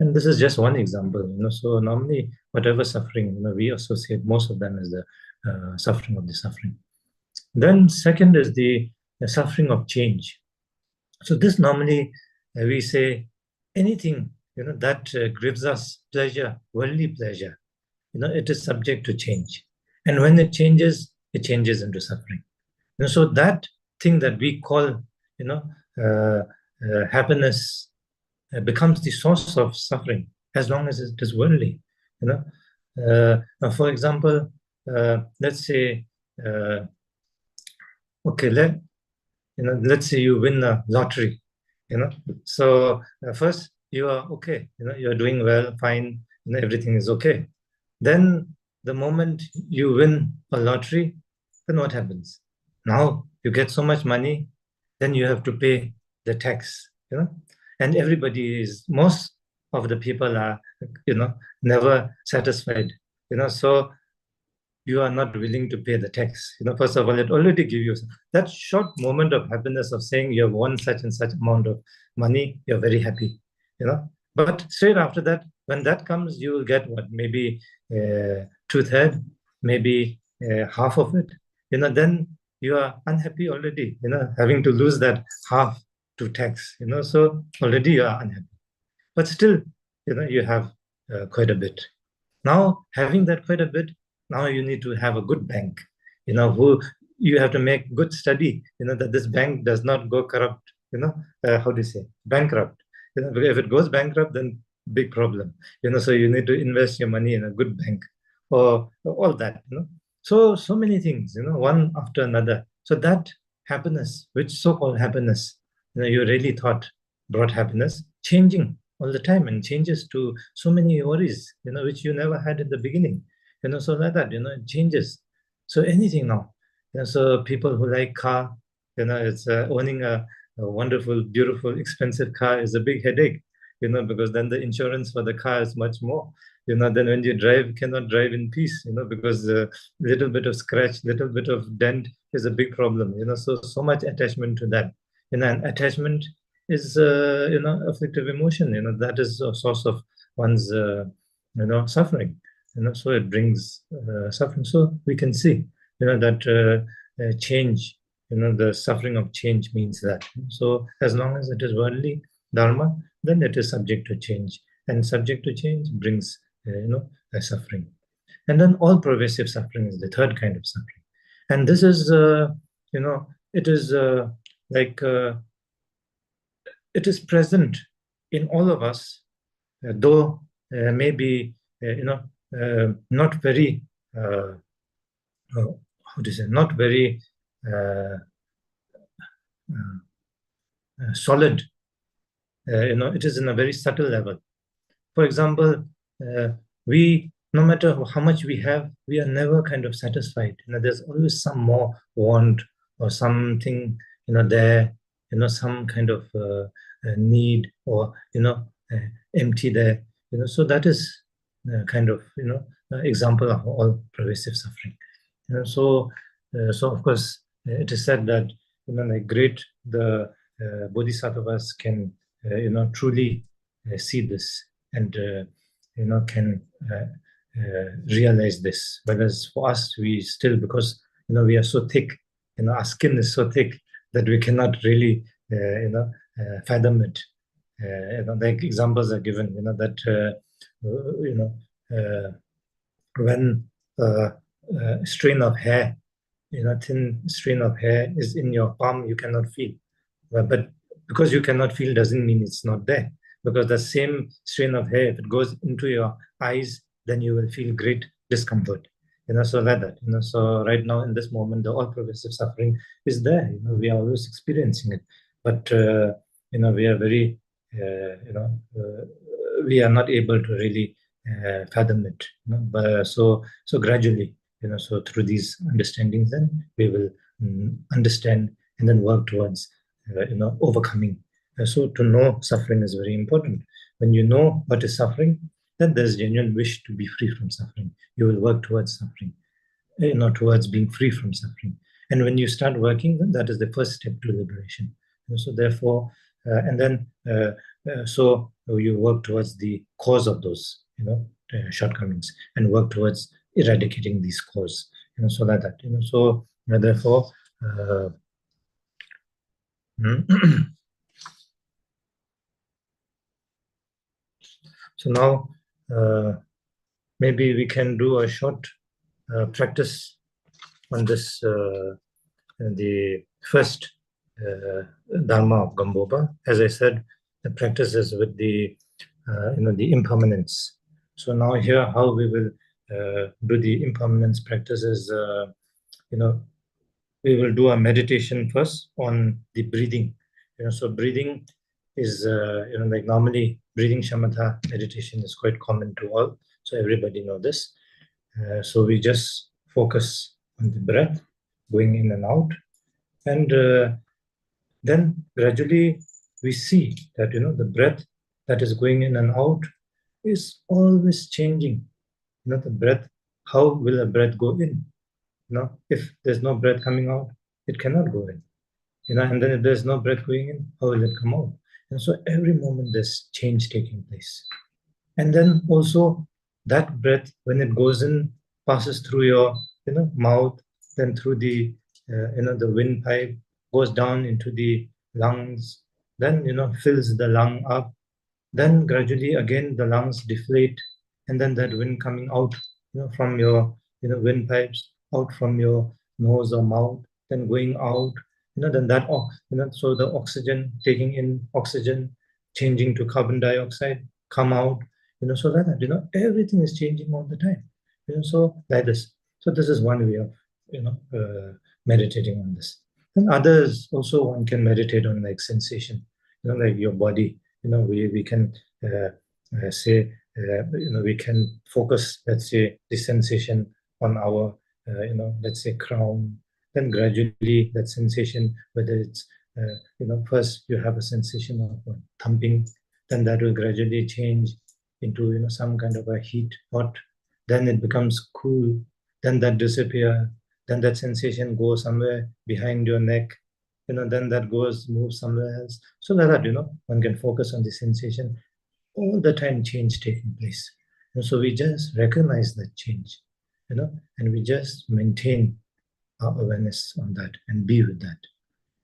and this is just one example, so normally whatever suffering, we associate most of them as the suffering of the suffering. Then second is the suffering of change. So this normally we say, anything that gives us pleasure, worldly pleasure, it is subject to change, and when it changes into suffering. So that thing that we call happiness becomes the source of suffering as long as it is worldly. For example, let's say, okay, let's say you win a lottery. So first you are okay, you're doing well, fine, everything is okay. Then the moment you win a lottery, then what happens? Now you get so much money, then you have to pay the tax, and most of the people are, never satisfied, so you are not willing to pay the tax. First of all, it already gives you that short moment of happiness of saying you have won such and such amount of money, you're very happy, But straight after that, when that comes, you will get what? Maybe 2/3, maybe half of it, then you are unhappy already, having to lose that half to tax, so already you are unhappy. But still, you have quite a bit. Now, having that quite a bit, now you need to have a good bank, who you have to make good study, that this bank does not go corrupt, how do you say, bankrupt. If it goes bankrupt, then big problem, so you need to invest your money in a good bank, or all that, So many things, one after another. So that happiness, which so-called happiness, you really thought brought happiness, changing all the time, and changes to so many worries, which you never had at the beginning. So like that, it changes. So anything now. So people who like car, it's owning a wonderful, beautiful, expensive car is a big headache, because then the insurance for the car is much more. Then when you drive, cannot drive in peace, because a little bit of scratch, little bit of dent is a big problem, so much attachment to that. And attachment is, afflictive emotion, that is a source of one's, suffering. So it brings suffering. So we can see, that change, the suffering of change means that. So as long as it is worldly dharma, then it is subject to change, and subject to change brings, a suffering. And then all pervasive suffering is the third kind of suffering. And this is, it is like, it is present in all of us, though maybe, not very, how to say, not very solid. It is in a very subtle level. For example, we, no matter how much we have, we are never kind of satisfied. There's always some more want, or something, there, some kind of need, or, empty there. So that is kind of, example of all pervasive suffering. So So of course, it is said that like great the bodhisattvas can truly see this and can realize this. Whereas for us, we still, because we are so thick, our skin is so thick that we cannot really fathom it. Like examples are given, that when a strain of hair, thin strain of hair is in your palm, you cannot feel. But because you cannot feel doesn't mean it's not there. Because the same strain of hair, if it goes into your eyes, then you will feel great discomfort. So like that. So right now in this moment, the all-pervasive suffering is there. We are always experiencing it, but we are very, we are not able to really fathom it. But so gradually, so through these understandings, then we will understand and then work towards, overcoming. So to know suffering is very important. When you know what is suffering, then there's genuine wish to be free from suffering. You will work towards suffering, towards being free from suffering. And when you start working, then that is the first step to liberation. So therefore, and then so you work towards the cause of those, shortcomings, and work towards eradicating these causes. So like that. So therefore. So now maybe we can do a short practice on this, the first Dharma of Gampopa. As I said, the practice is with the the impermanence. So now here, how we will do the impermanence practice is, we will do a meditation first on the breathing. So breathing is, like normally breathing shamatha meditation is quite common to all. So everybody know this. So we just focus on the breath, going in and out. And then gradually we see that, the breath that is going in and out is always changing. The breath, how will a breath go in? If there's no breath coming out, it cannot go in. And then if there's no breath going in, how will it come out? And so every moment there's change taking place. And then also that breath, when it goes in, passes through your mouth, then through the the windpipe, goes down into the lungs, then fills the lung up. Then gradually again the lungs deflate, and then that wind coming out from your windpipes, out from your nose or mouth, then going out, then that so the oxygen, taking in oxygen, changing to carbon dioxide, come out, so that everything is changing all the time, so like this. So this is one way of meditating on this. And others also, one can meditate on like sensation, like your body. We can say we can focus, let's say, the sensation on our let's say crown. Then gradually that sensation, whether it's first you have a sensation of thumping, then that will gradually change into some kind of a heat, hot. Then it becomes cool. Then that disappears. Then that sensation goes somewhere behind your neck. Then that moves somewhere else. So like that, one can focus on the sensation all the time, change taking place. And so we just recognize that change, and we just maintain our awareness on that and be with that.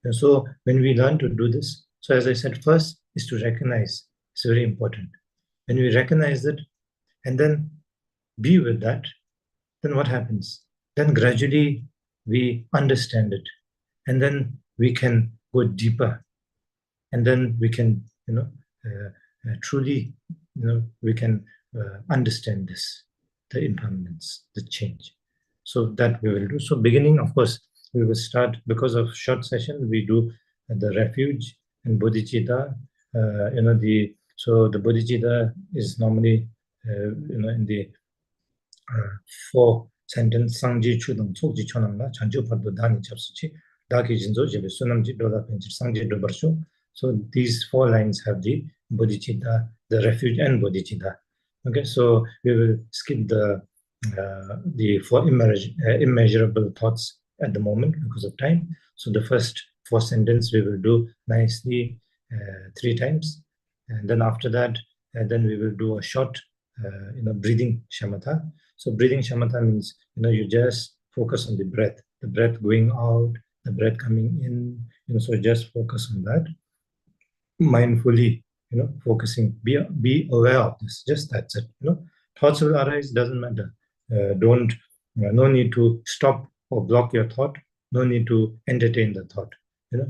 And so when we learn to do this, so as I said, first is to recognize. It's very important. When we recognize it and then be with that, then what happens? Then gradually we understand it, and then we can go deeper, and then we can, truly, we can understand this, the impermanence, the change. So that we will do. So beginning, of course, we will start, because of short session, we do the refuge and bodhicitta. So the bodhicitta is normally, in the 4 sentence, Sangji Chudang, Tsokji Chonangla, Chanju Pardo Dani Chapsuchi, Daki Jinzo, Jebe Sunamji Dola Penchir, Sangji Dobarsho. So these 4 lines have the bodhicitta, the refuge, and bodhicitta. Okay, so we will skip the 4 immeasurable thoughts at the moment because of time. So the first 4 sentences we will do nicely 3 times, and then after that, then we will do a short, breathing shamatha. So breathing shamatha means, you just focus on the breath going out, the breath coming in. So just focus on that, mindfully, focusing. Be aware of this. Just that's it. Thoughts will arise. Doesn't matter. Don't. No need to stop or block your thought. No need to entertain the thought.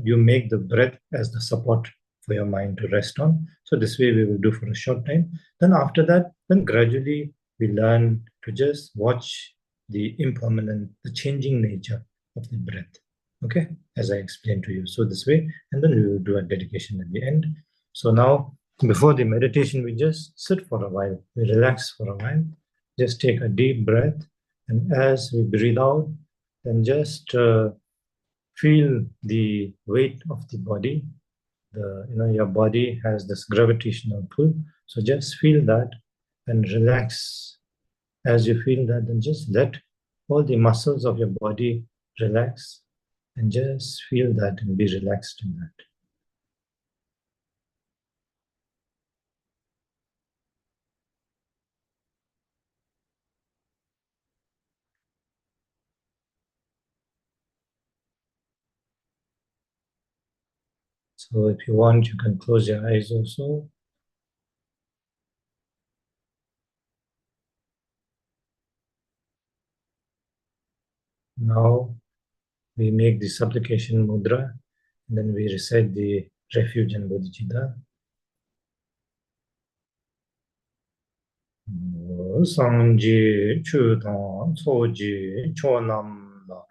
You make the breath as the support for your mind to rest on. So this way we will do for a short time. Then after that, then gradually we learn to just watch the impermanent, the changing nature of the breath. Okay, as I explained to you. So this way, and then we will do a dedication at the end. So now, before the meditation, we just sit for a while. We relax for a while. Just take a deep breath, and as we breathe out, then just feel the weight of the body. Your body has this gravitational pull. So just feel that and relax. As you feel that, then just let all the muscles of your body relax, and just feel that and be relaxed in that. So if you want, you can close your eyes also. Now we make the supplication mudra, and then we recite the refuge and bodhicitta. Sangji chudang soji chonam la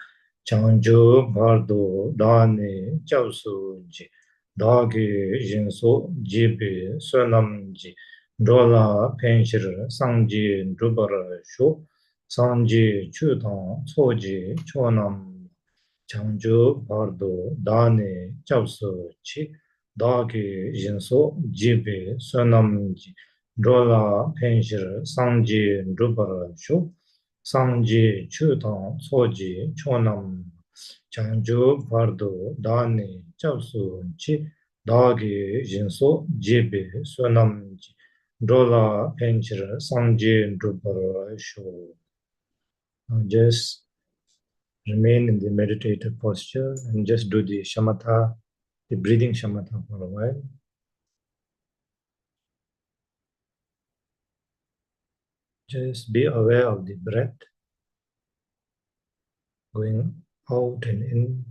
changju bardo dane chausuji dagi jinso jibi sonamji dola penshir sangji drubara shu Sangji chudang soji chonam changju bardo dane chausuji dagi jinso jibi sonamji Drola penshir sangji drupara shu, sangji chudang soji chonam changju bardo dani chavsu chi dagi jinso jibi sonamji drola penshir sangji drupara shu. Just remain in the meditative posture and just do the shamatha, the breathing shamatha for a while. Just be aware of the breath going out and in.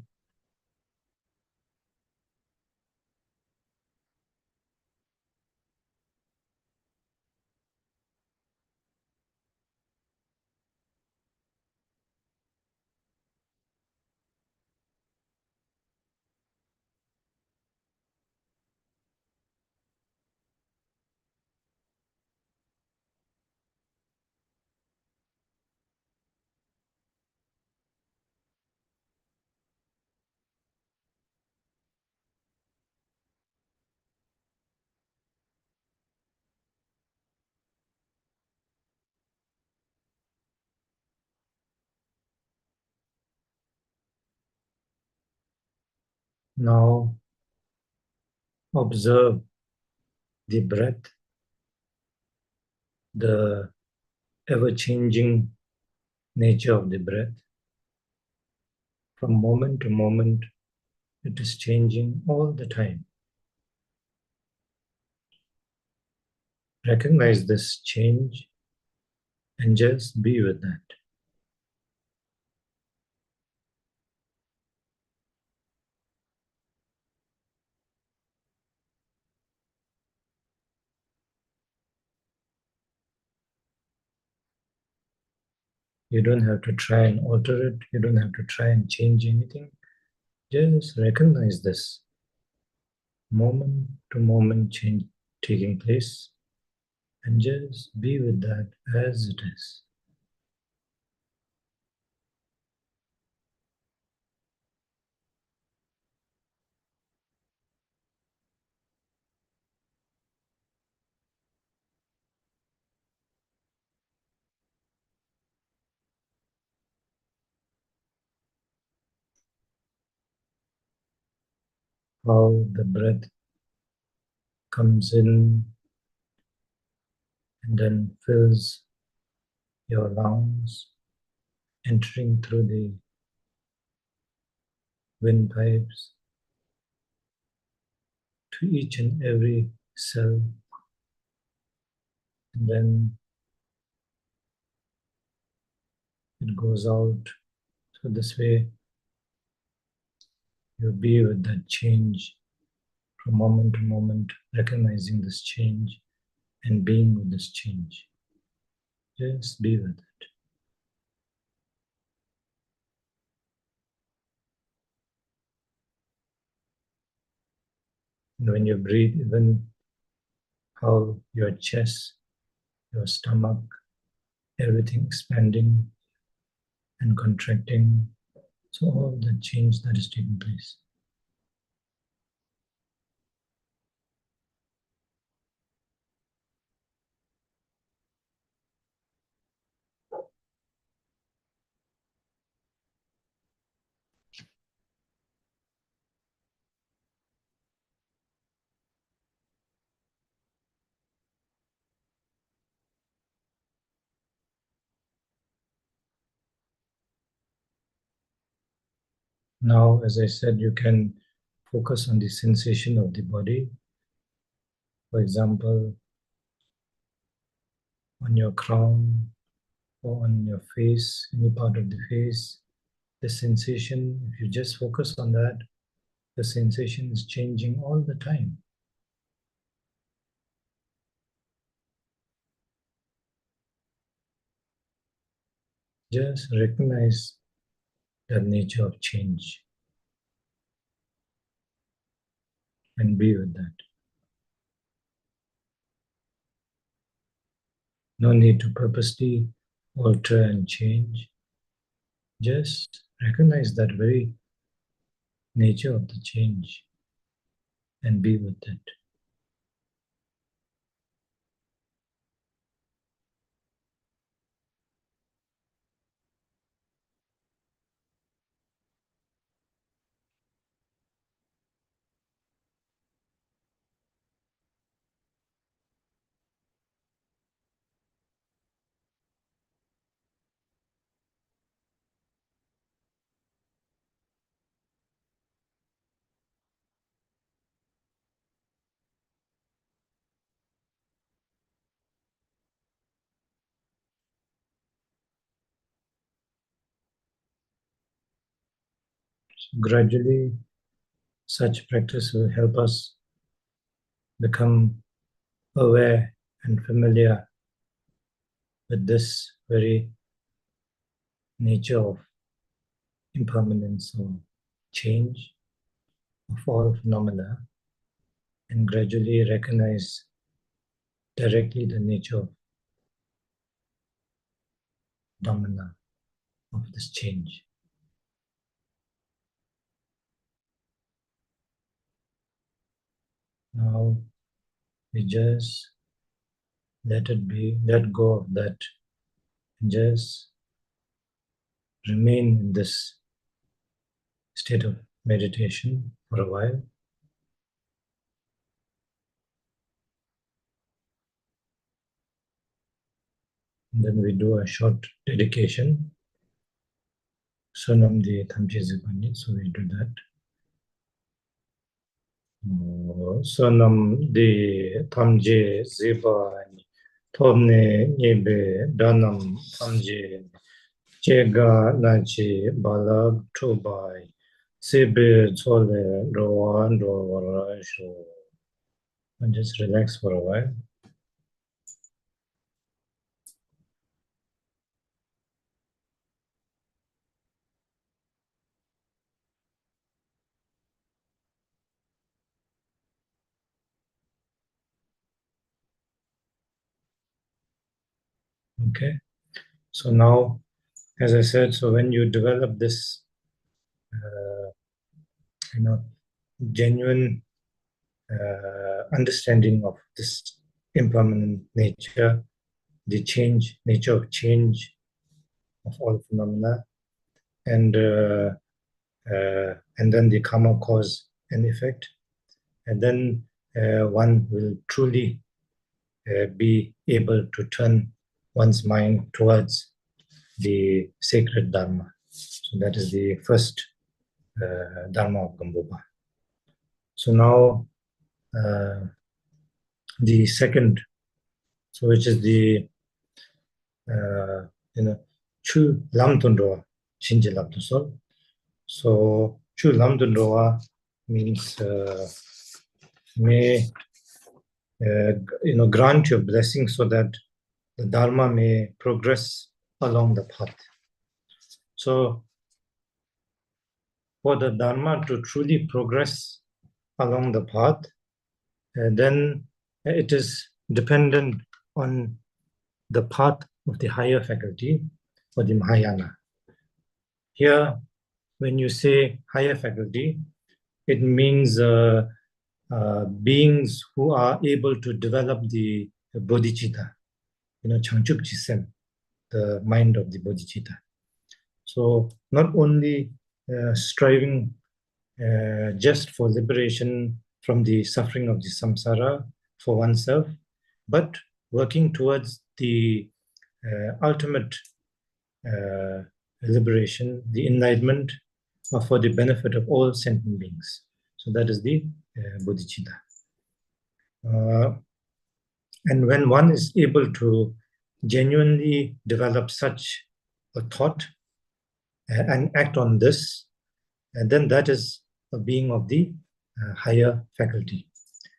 Now observe the breath, the ever-changing nature of the breath. From moment to moment, it is changing all the time. Recognize this change and just be with that. You don't have to try and alter it. You don't have to try and change anything. Just recognize this moment to moment change taking place and just be with that as it is. how the breath comes in and then fills your lungs, entering through the windpipes to each and every cell, and then it goes out. So this way you'll be with that change from moment to moment, recognizing this change and being with this change. Just be with it. And when you breathe, even how your chest, your stomach, everything expanding and contracting. So all the change that is taking place. Now, as I said, you can focus on the sensation of the body. For example, on your crown or on your face, any part of the face, the sensation, if you just focus on that, the sensation is changing all the time. Just recognize the nature of change and be with that. No need to purposely alter and change. Just recognize that very nature of the change and be with it. Gradually, such practice will help us become aware and familiar with this very nature of impermanence or change of all phenomena, and gradually recognize directly the nature of phenomena of this change. Now we just let it be, let go of that, and just remain in this state of meditation for a while. And then we do a short dedication. Sonam di thamje zibani, so we do that. Sonam di thamje zibani, thomne nyebe danam thamje, chega nachi balab tubai, sebe chole rowan rowarasho. And just relax for a while. Okay, so now, as I said, so when you develop this, genuine understanding of this impermanent nature, the nature of change of all phenomena, and then the karma cause and effect, and then one will truly be able to turn one's mind towards the sacred Dharma. So that is the first Dharma of Gampopa. So now the second, so which is the Chu Lam Tundroa, Shinje Lam Tusol. So Chu Lam Tundroa means may grant your blessing so that the Dharma may progress along the path. So for the Dharma to truly progress along the path, then it is dependent on the path of the higher faculty or the Mahayana. Here, when you say higher faculty, it means beings who are able to develop the bodhicitta, Changchuk Chisem, the mind of the bodhicitta. So not only striving just for liberation from the suffering of the samsara for oneself, but working towards the ultimate liberation, the enlightenment for the benefit of all sentient beings. So that is the bodhicitta. And when one is able to genuinely develop such a thought and act on this, and then that is a being of the higher faculty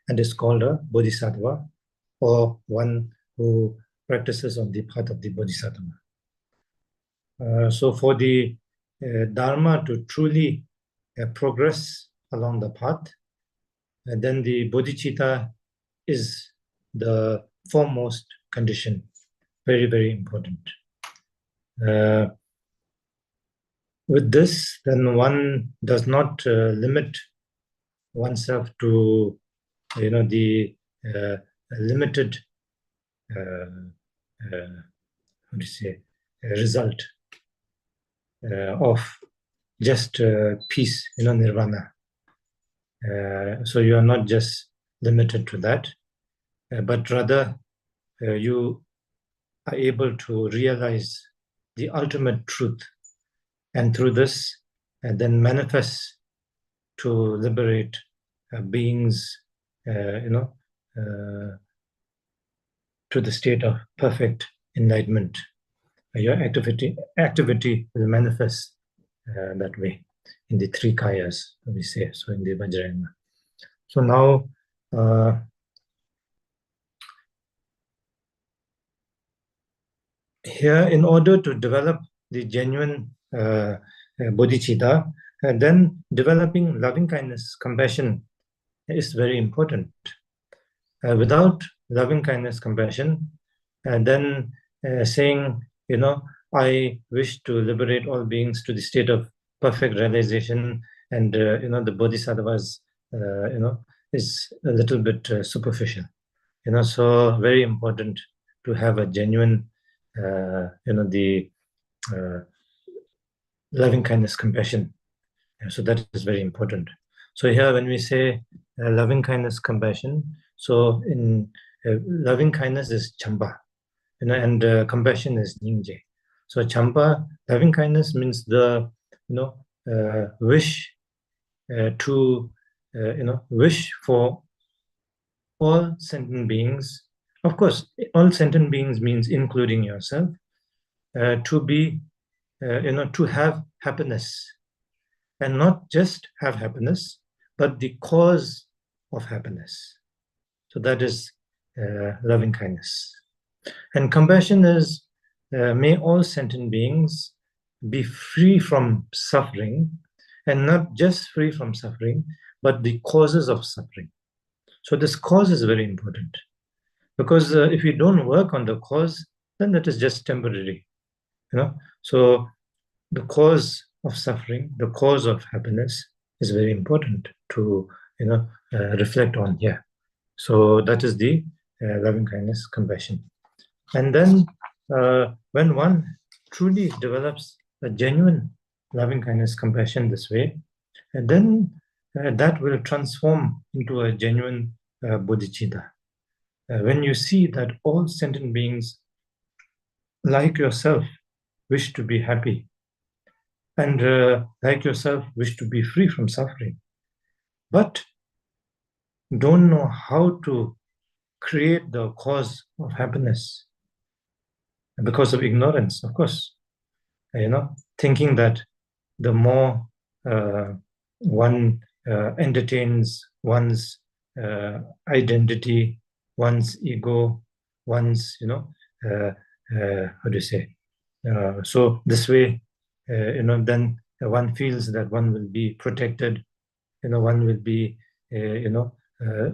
and is called a bodhisattva, or one who practices on the path of the bodhisattva. So for the Dharma to truly progress along the path, then the bodhicitta is the foremost condition, very, very important. With this, then one does not limit oneself to, the limited, result of just peace, nirvana. So you are not just limited to that, but rather you are able to realize the ultimate truth, and through this then manifest to liberate beings, to the state of perfect enlightenment. Your activity will manifest that way in the three kayas, we say, so in the Vajrayana. So now, here, in order to develop the genuine bodhicitta, then developing loving kindness, compassion is very important. Without loving kindness, compassion, then saying, I wish to liberate all beings to the state of perfect realization, and the bodhisattvas, is a little bit superficial. So very important to have a genuine, the loving kindness, compassion. So that is very important. So here, when we say loving kindness, compassion, so in loving kindness is chamba, and compassion is nyingje. So chamba, loving kindness, means the wish to wish for all sentient beings. Of course, all sentient beings means including yourself, to be to have happiness, and not just have happiness, but the cause of happiness. So that is loving kindness. And compassion is, may all sentient beings be free from suffering, and not just free from suffering, but the causes of suffering. So this cause is very important, because if we don't work on the cause, then that is just temporary. So the cause of suffering, the cause of happiness, is very important to reflect on here. So that is the loving kindness, compassion. And then when one truly develops a genuine loving kindness, compassion this way, and then that will transform into a genuine bodhicitta. When you see that all sentient beings, like yourself, wish to be happy, and like yourself, wish to be free from suffering, but don't know how to create the cause of happiness because of ignorance, of course. Thinking that the more one entertains one's identity, one's ego, one's, how do you say? So this way, then one feels that one will be protected, one will be,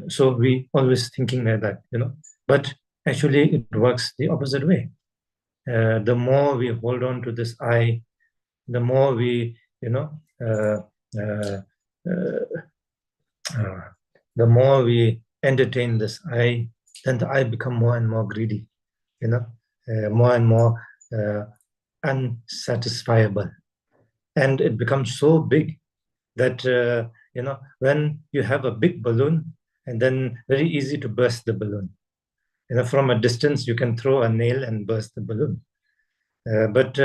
so we always thinking like that, but actually it works the opposite way. The more we hold on to this I, the more we, the more we entertain this I, then the I become more and more greedy, more and more unsatisfiable. And it becomes so big that, when you have a big balloon, and then very easy to burst the balloon. From a distance, you can throw a nail and burst the balloon. But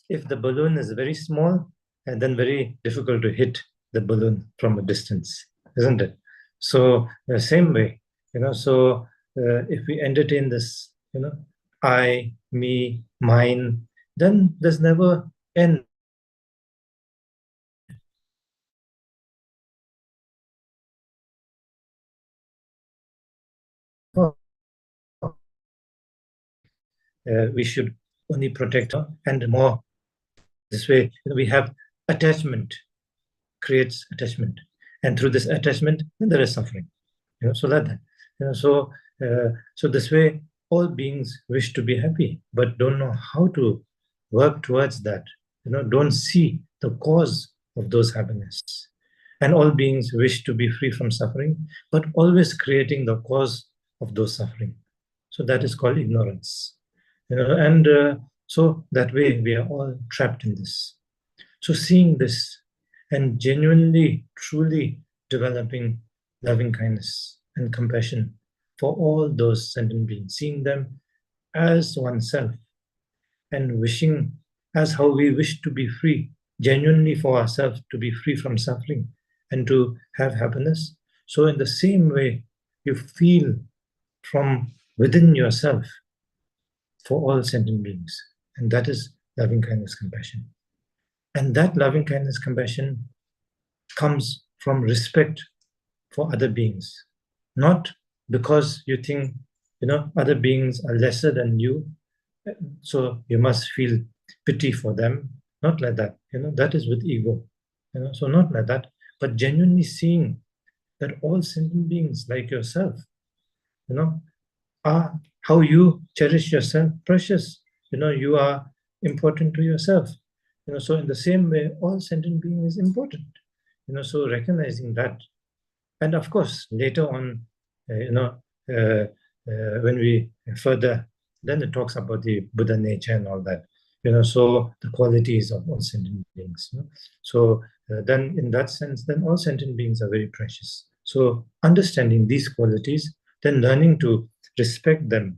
if the balloon is very small, and then very difficult to hit the balloon from a distance, isn't it? So the same way, so if we entertain this, I, me, mine, then there's never end. We should only protect her and more. This way, we have attachment, creates attachment, and through this attachment, there is suffering. So that, so this way, all beings wish to be happy, but don't know how to work towards that. Don't see the cause of those happiness. And all beings wish to be free from suffering, but always creating the cause of those suffering. So that is called ignorance. And so that way we are all trapped in this. So seeing this and genuinely, truly developing loving kindness and compassion for all those sentient beings, seeing them as oneself and wishing as how we wish to be free, genuinely for ourselves to be free from suffering and to have happiness. So in the same way, you feel from within yourself for all sentient beings. And that is loving kindness, compassion. And that loving kindness, compassion comes from respect for other beings. Not because you think, other beings are lesser than you, so you must feel pity for them. Not like that. That is with ego. So not like that, but genuinely seeing that all sentient beings like yourself, are how you cherish yourself precious. You are important to yourself. So in the same way, all sentient being is important. So recognizing that. And of course, later on, when we further, then it talks about the Buddha nature and all that. So the qualities of all sentient beings. So then in that sense, then all sentient beings are very precious. So understanding these qualities, then learning to respect them,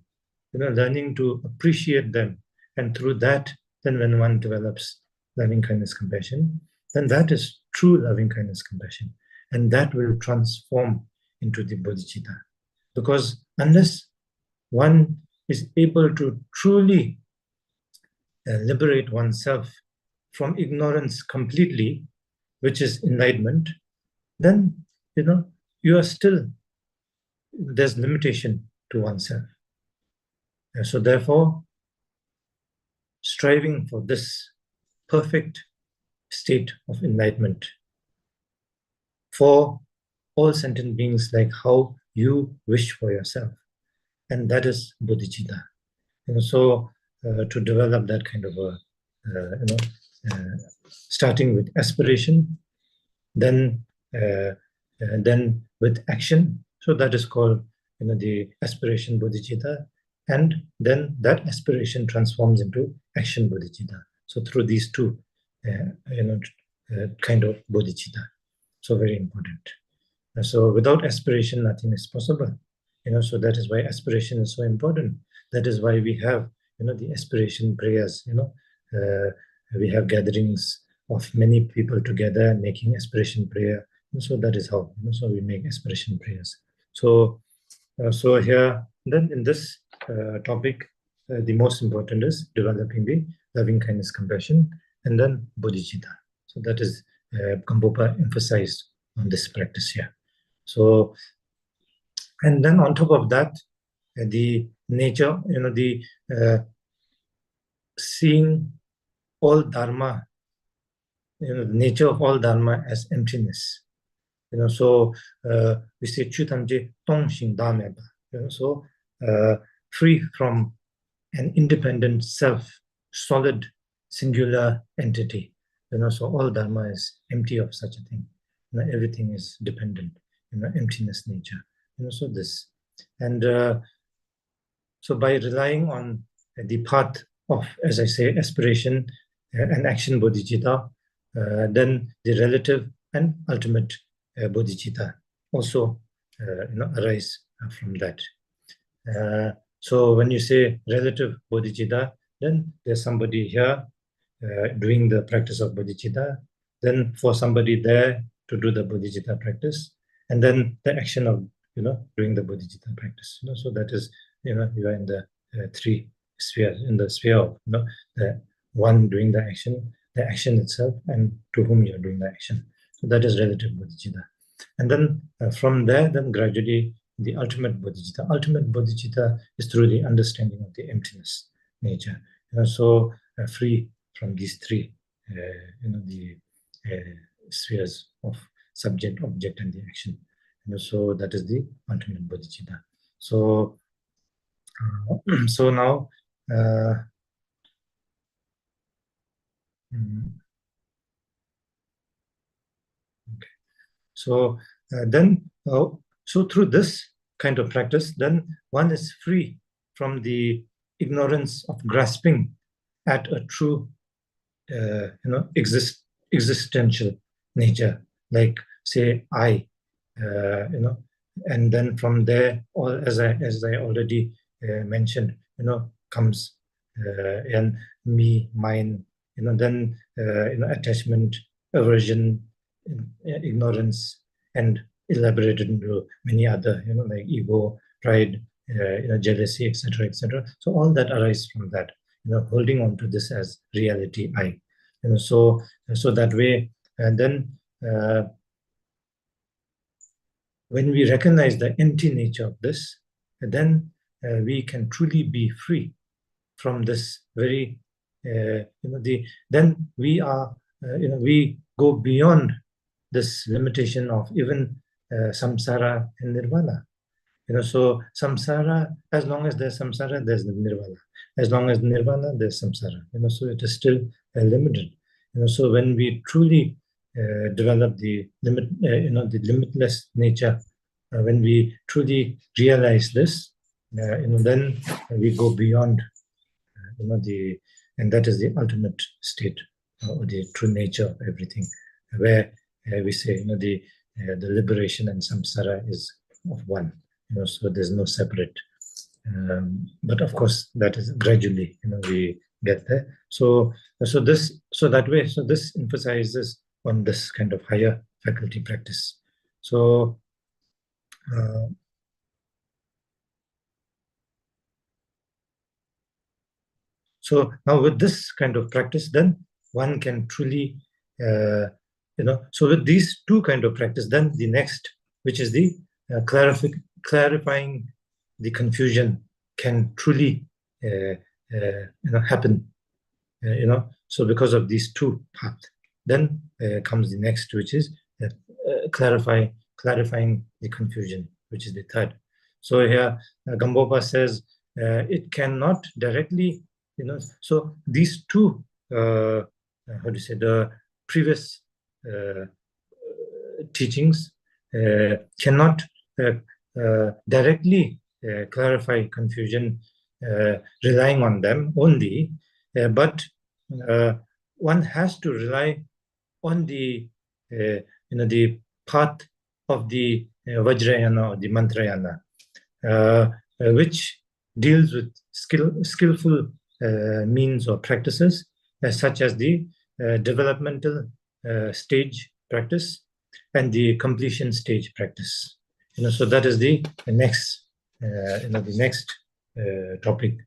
learning to appreciate them. And through that, then when one develops loving kindness, compassion, then that is true loving kindness, compassion. And that will transform into the bodhicitta. Because unless one is able to truly liberate oneself from ignorance completely, which is enlightenment, then, you are still, there's limitation to oneself. And so therefore, striving for this perfect state of enlightenment for all sentient beings, like how you wish for yourself. And that is bodhicitta. So to develop that kind of a, starting with aspiration, then with action. So that is called, the aspiration bodhicitta. And then that aspiration transforms into action bodhicitta. So through these two, kind of bodhicitta. So very important. So without aspiration, nothing is possible. So that is why aspiration is so important. That is why we have, the aspiration prayers. We have gatherings of many people together making aspiration prayer. And so that is how, so we make aspiration prayers. So here, then in this topic, the most important is developing the loving kindness, compassion, and then bodhicitta. So that is Gampopa emphasized on this practice here. So, and then on top of that, the nature, the seeing all dharma, the nature of all dharma as emptiness. So we say chutamje tongxing dameba. So free from an independent self, solid, singular entity. So all dharma is empty of such a thing. Everything is dependent. Emptiness nature. So this, and so by relying on the path of, as I say, aspiration and action bodhicitta, then the relative and ultimate bodhicitta also arise from that. So when you say relative bodhicitta, then there's somebody here doing the practice of bodhicitta, then for somebody there to do the bodhicitta practice, and then the action of doing the bodhicitta practice. So that is you are in the three spheres, in the sphere of the one doing the action itself, and to whom you are doing the action. So that is relative bodhicitta. And then from there, then gradually the ultimate bodhicitta. Ultimate bodhicitta is through the understanding of the emptiness nature. So free from these three, the spheres of subject, object, and the action. So that is the ultimate bodhicitta. So so now okay. So then so through this kind of practice, then one is free from the ignorance of grasping at a true existential nature, like say I, and then from there, as I already mentioned, comes and me, mine, then attachment, aversion, ignorance, and elaborated into many other, like ego, pride, jealousy, etc., etc. So all that arises from that, holding on to this as reality, I. So that way, and then when we recognize the empty nature of this, then we can truly be free from this very, then we are, we go beyond this limitation of even samsara and nirvana. So samsara, as long as there's samsara, there's nirvana. As long as nirvana, there's samsara. So it is still limited. So when we truly develop the limit, the limitless nature, when we truly realize this, then we go beyond, and that is the ultimate state or the true nature of everything, where we say, the liberation and samsara is of one. So there's no separate. But of course, that is gradually, we get there. So that way, so this emphasizes on this kind of higher faculty practice. So so now with this kind of practice, then one can truly, so with these two kind of practice, then the next, which is the clarifying the confusion, can truly happen. So because of these two paths, then comes the next, which is clarifying the confusion, which is the third. So here Gampopa says it cannot directly, so these two, how do you say, the previous teachings cannot directly clarify confusion, relying on them only, but one has to rely on the the path of the Vajrayana or the Mantrayana, which deals with skillful means or practices, such as the developmental stage practice and the completion stage practice. So that is the next, the next topic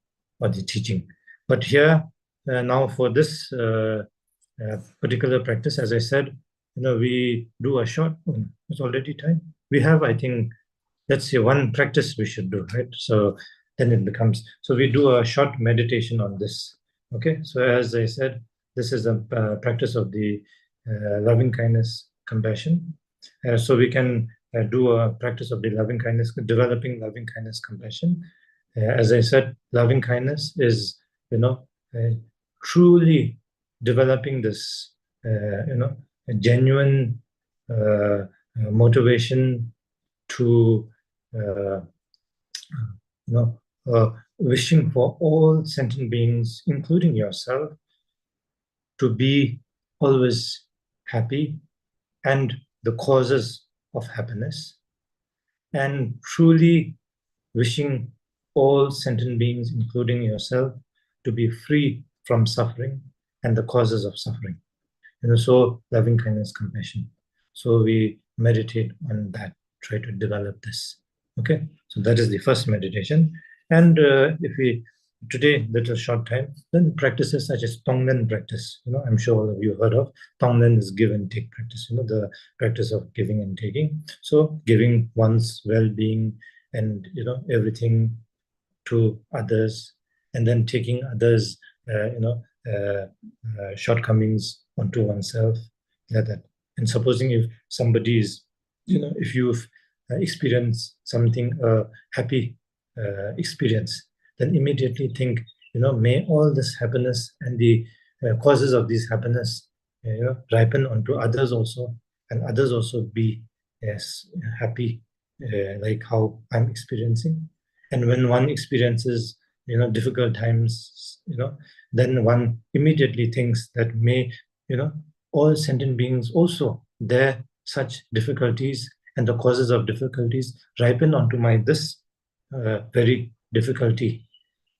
or the teaching. But here now for this particular practice, as I said, we do a short. It's already time. We have, I think, let's say one practice we should do, right? So then it becomes, so we do a short meditation on this. Okay, so as I said, this is a practice of the loving kindness, compassion. So we can do a practice of the loving kindness, developing loving kindness, compassion. As I said, loving kindness is, truly developing this, a genuine motivation to, wishing for all sentient beings, including yourself, to be always happy and the causes of happiness, and truly wishing all sentient beings, including yourself, to be free from suffering and the causes of suffering. So loving kindness, compassion. So we meditate on that, try to develop this. Okay, so that is the first meditation. And if we today, little short time, then practices such as Tonglen practice. I'm sure all of you heard of. Tonglen is give and take practice. The practice of giving and taking. So giving one's well-being and everything to others, and then taking others, shortcomings onto oneself, like that. And supposing if somebody is, if you've experienced something, happy experience, then immediately think, may all this happiness and the causes of this happiness, ripen onto others also, and others also be happy, like how I'm experiencing. And when one experiences, difficult times, then one immediately thinks that may, all sentient beings also their such difficulties and the causes of difficulties ripen onto my this very difficulty,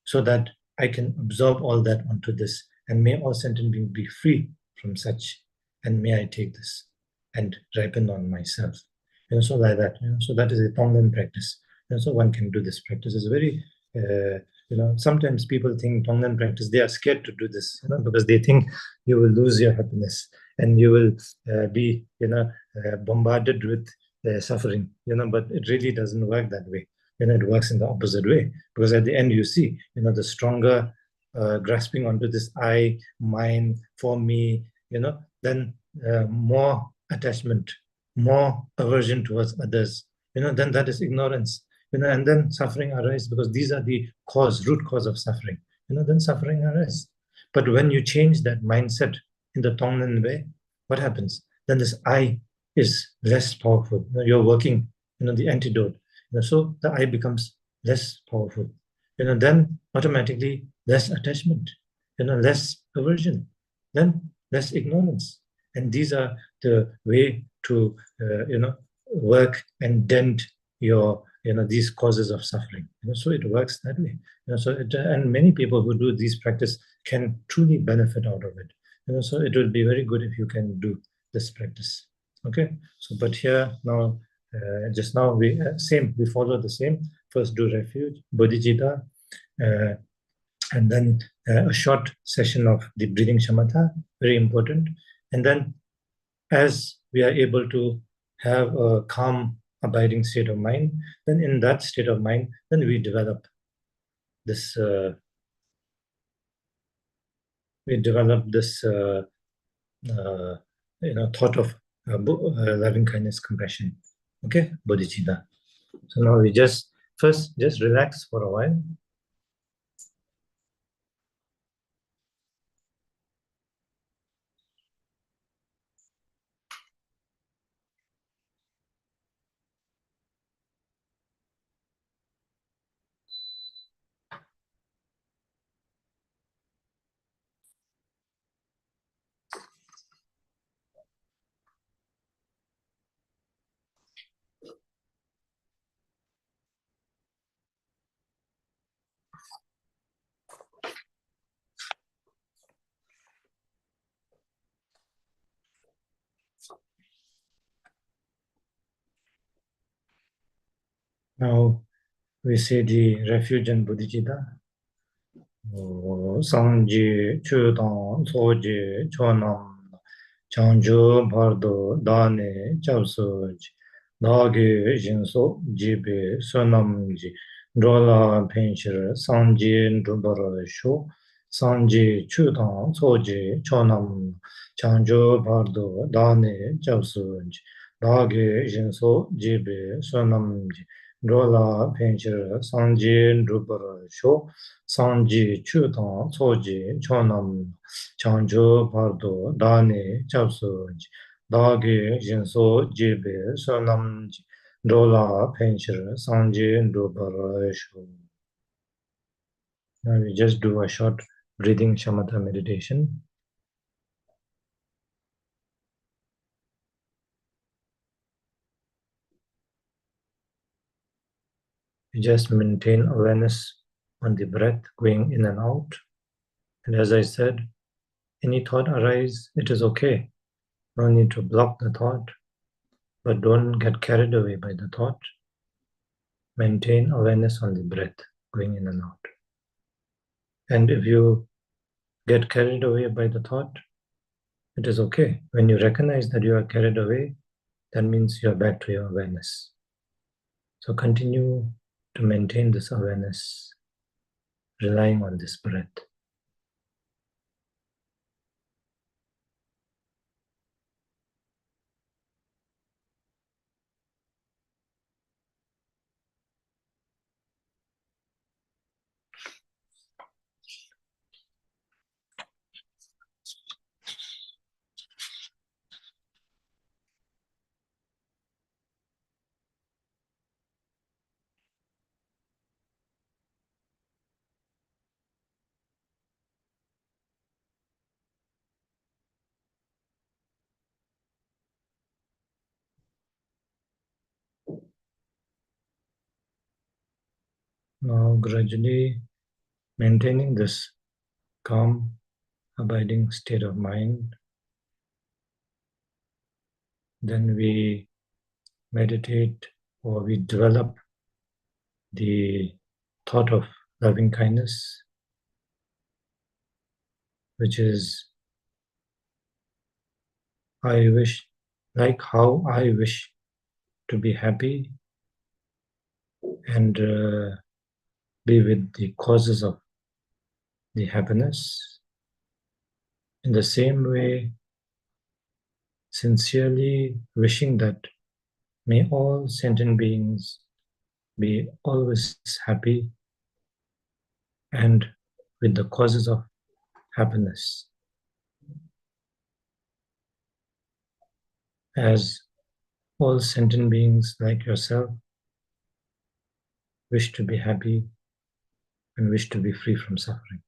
so that I can absorb all that onto this, and may all sentient beings be free from such, and may I take this and ripen on myself. So like that. So that is a Tonglen practice. So one can do this practice. It's very, sometimes people think Tonglen practice, they are scared to do this, because they think you will lose your happiness and you will be, bombarded with suffering, but it really doesn't work that way. It works in the opposite way, because at the end you see, the stronger grasping onto this I, mine, for me, then more attachment, more aversion towards others, then that is ignorance, and then suffering arises, because these are the root cause of suffering, then suffering arises. But when you change that mindset in the Tonglen way, what happens? Then this I is less powerful. You're working, the antidote. So the I becomes less powerful. Then automatically less attachment, less aversion, then less ignorance. And these are the way to, work and dent your, these causes of suffering. So it works that way. And many people who do these practice can truly benefit out of it. So it will be very good if you can do this practice. Okay. So, but here now, just now we follow the same. First do refuge, bodhicitta, and then a short session of the breathing shamatha, very important. And then as we are able to have a calm, abiding state of mind, then in that state of mind, then we develop this, thought of loving kindness, compassion. Okay, bodhicitta. So now we just relax for a while. Now we say the refuge and Bodhicitta. Sangji, Chudang, Soji, Chonam, Changju, Bardo, Dane, Chabsuj, Dagi, Jinso, Jibi, Sonamji, Drola, Pinchir, Sanji, Drubarashu, Sanji, Chudang, Soji, Chonam, Changju, Bardo, Dane, Chabsuj, Dagi, Jinso, Jibi, Sonamji, Drola, Pinchir, Sanji, Drubarashu, Sanji, Chudang, Soji, Chonam, Changju, Bardo, Dani, Chabsuj, Dagi, Jinso, Jibi, Sonam, Dola, Penchir, Sanji, Dubarashu. Now we just do a short breathing shamatha meditation. We just maintain awareness on the breath going in and out. And as I said, any thought arise, it is okay. No need to block the thought, but don't get carried away by the thought. Maintain awareness on the breath going in and out. And if you get carried away by the thought, it is okay. When you recognize that you are carried away, that means you are back to your awareness. So continue to maintain this awareness, relying on this breath. Now gradually maintaining this calm, abiding state of mind, then we meditate or we develop the thought of loving kindness, which is I wish, like how I wish to be happy and be with the causes of the happiness. In the same way, sincerely wishing that may all sentient beings be always happy and with the causes of happiness. As all sentient beings like yourself wish to be happy and wish to be free from suffering.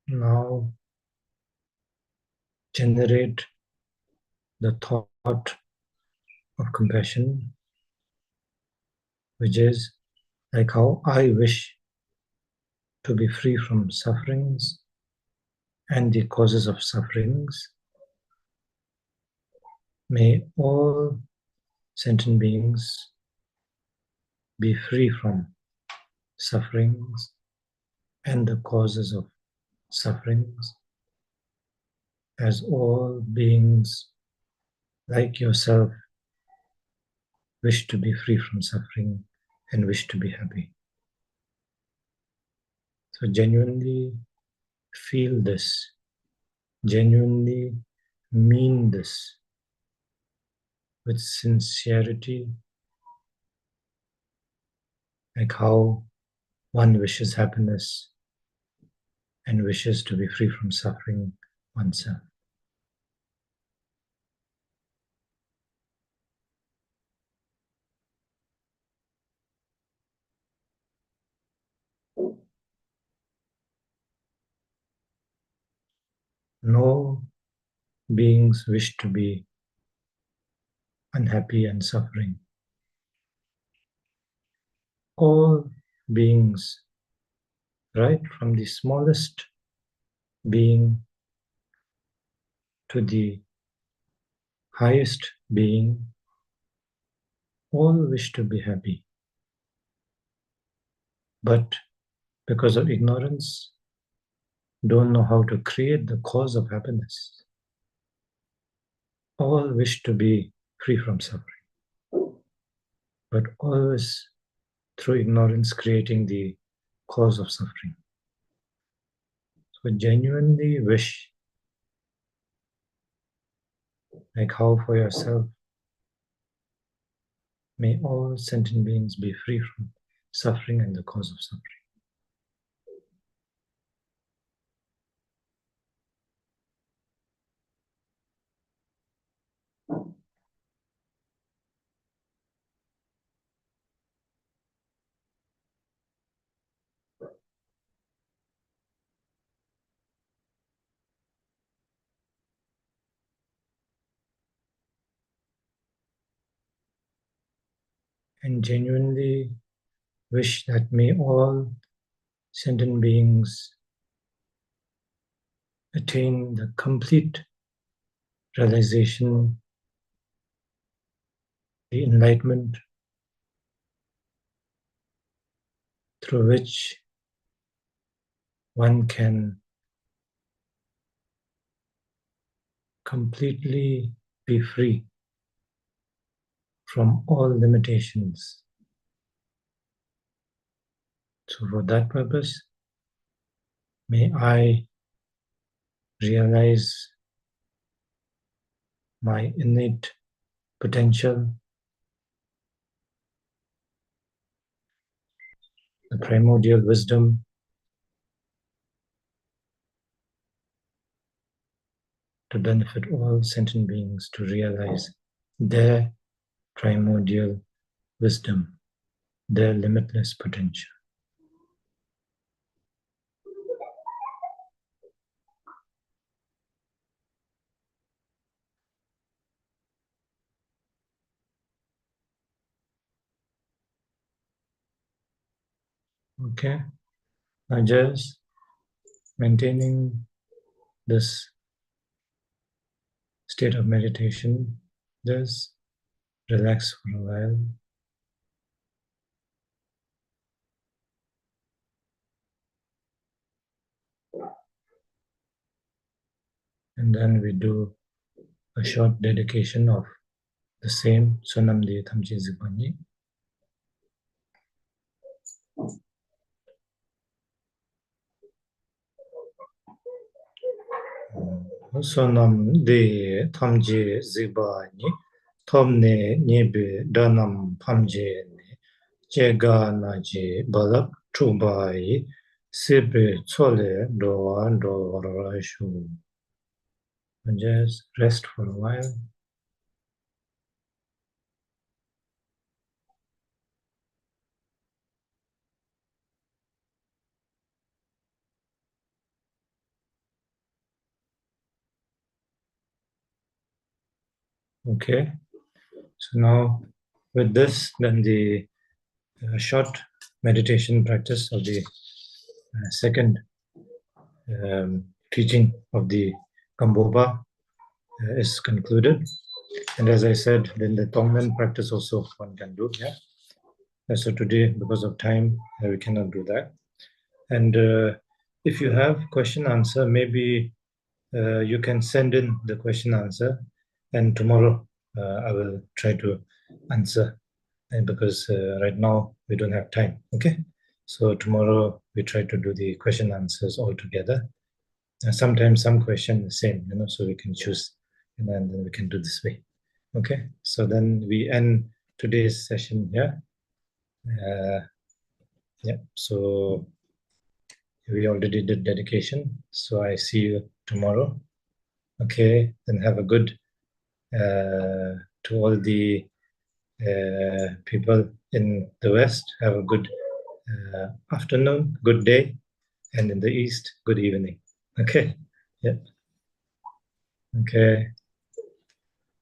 Now generate the thought of compassion, which is like how I wish to be free from sufferings and the causes of sufferings. May all sentient beings be free from sufferings and the causes of sufferings, as all beings like yourself wish to be free from suffering and wish to be happy. So genuinely feel this, genuinely mean this with sincerity, like how one wishes happiness and wishes to be free from suffering oneself. No beings wish to be unhappy and suffering. All beings, right from the smallest being to the highest being, all wish to be happy. But because of ignorance, don't know how to create the cause of happiness. All wish to be free from suffering, but always through ignorance creating the cause of suffering. So genuinely wish, like how for yourself, may all sentient beings be free from suffering and the cause of suffering. And genuinely wish that may all sentient beings attain the complete realization, the enlightenment through which one can completely be free from all limitations. So for that purpose, may I realize my innate potential, the primordial wisdom, to benefit all sentient beings to realize their primordial wisdom, their limitless potential. Okay, now just maintaining this state of meditation, just relax for a while. And then we do a short dedication of the same Sonam De Thamji Zibani. Sonam De Thamji Zibani, Thomne Nyebe Danam Phamje Jega Naji Balak Chubai, Sibe Chole Doa Dorashu. And just rest for a while. Okay, so now with this, then the short meditation practice of the second teaching of the Gampopa is concluded. And as I said, then the Tonglen practice also one can do. Yeah. So today, because of time, we cannot do that. And if you have question answer, maybe you can send in the question answer, and tomorrow I will try to answer. And because right now we don't have time. Okay. So tomorrow we try to do the question answers all together. And sometimes some question is same, so we can choose, and then we can do this way. Okay, so then we end today's session here. Yeah, so we already did dedication. So I see you tomorrow. Okay, then have a good, to all the people in the West, have a good afternoon, good day, and in the East, good evening. Okay, yeah. Okay.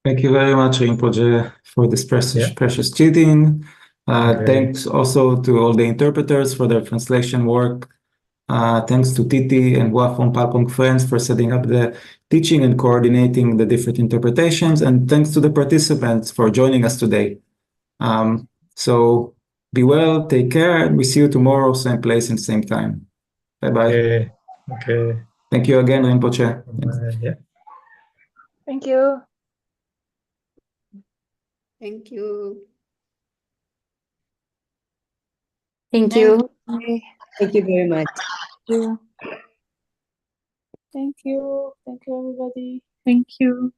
Thank you very much, Rinpoche, for this precious teaching. Thanks also to all the interpreters for their translation work. Thanks to Titi and Hua from Palpong Friends for setting up the teaching and coordinating the different interpretations. And thanks to the participants for joining us today. So be well, take care, and we see you tomorrow, same place and same time. Bye-bye. Okay. Thank you again, Rinpoche. Yeah. Thank you. Thank you. Thank you. Thank you very much. Thank you. Thank you, everybody. Thank you.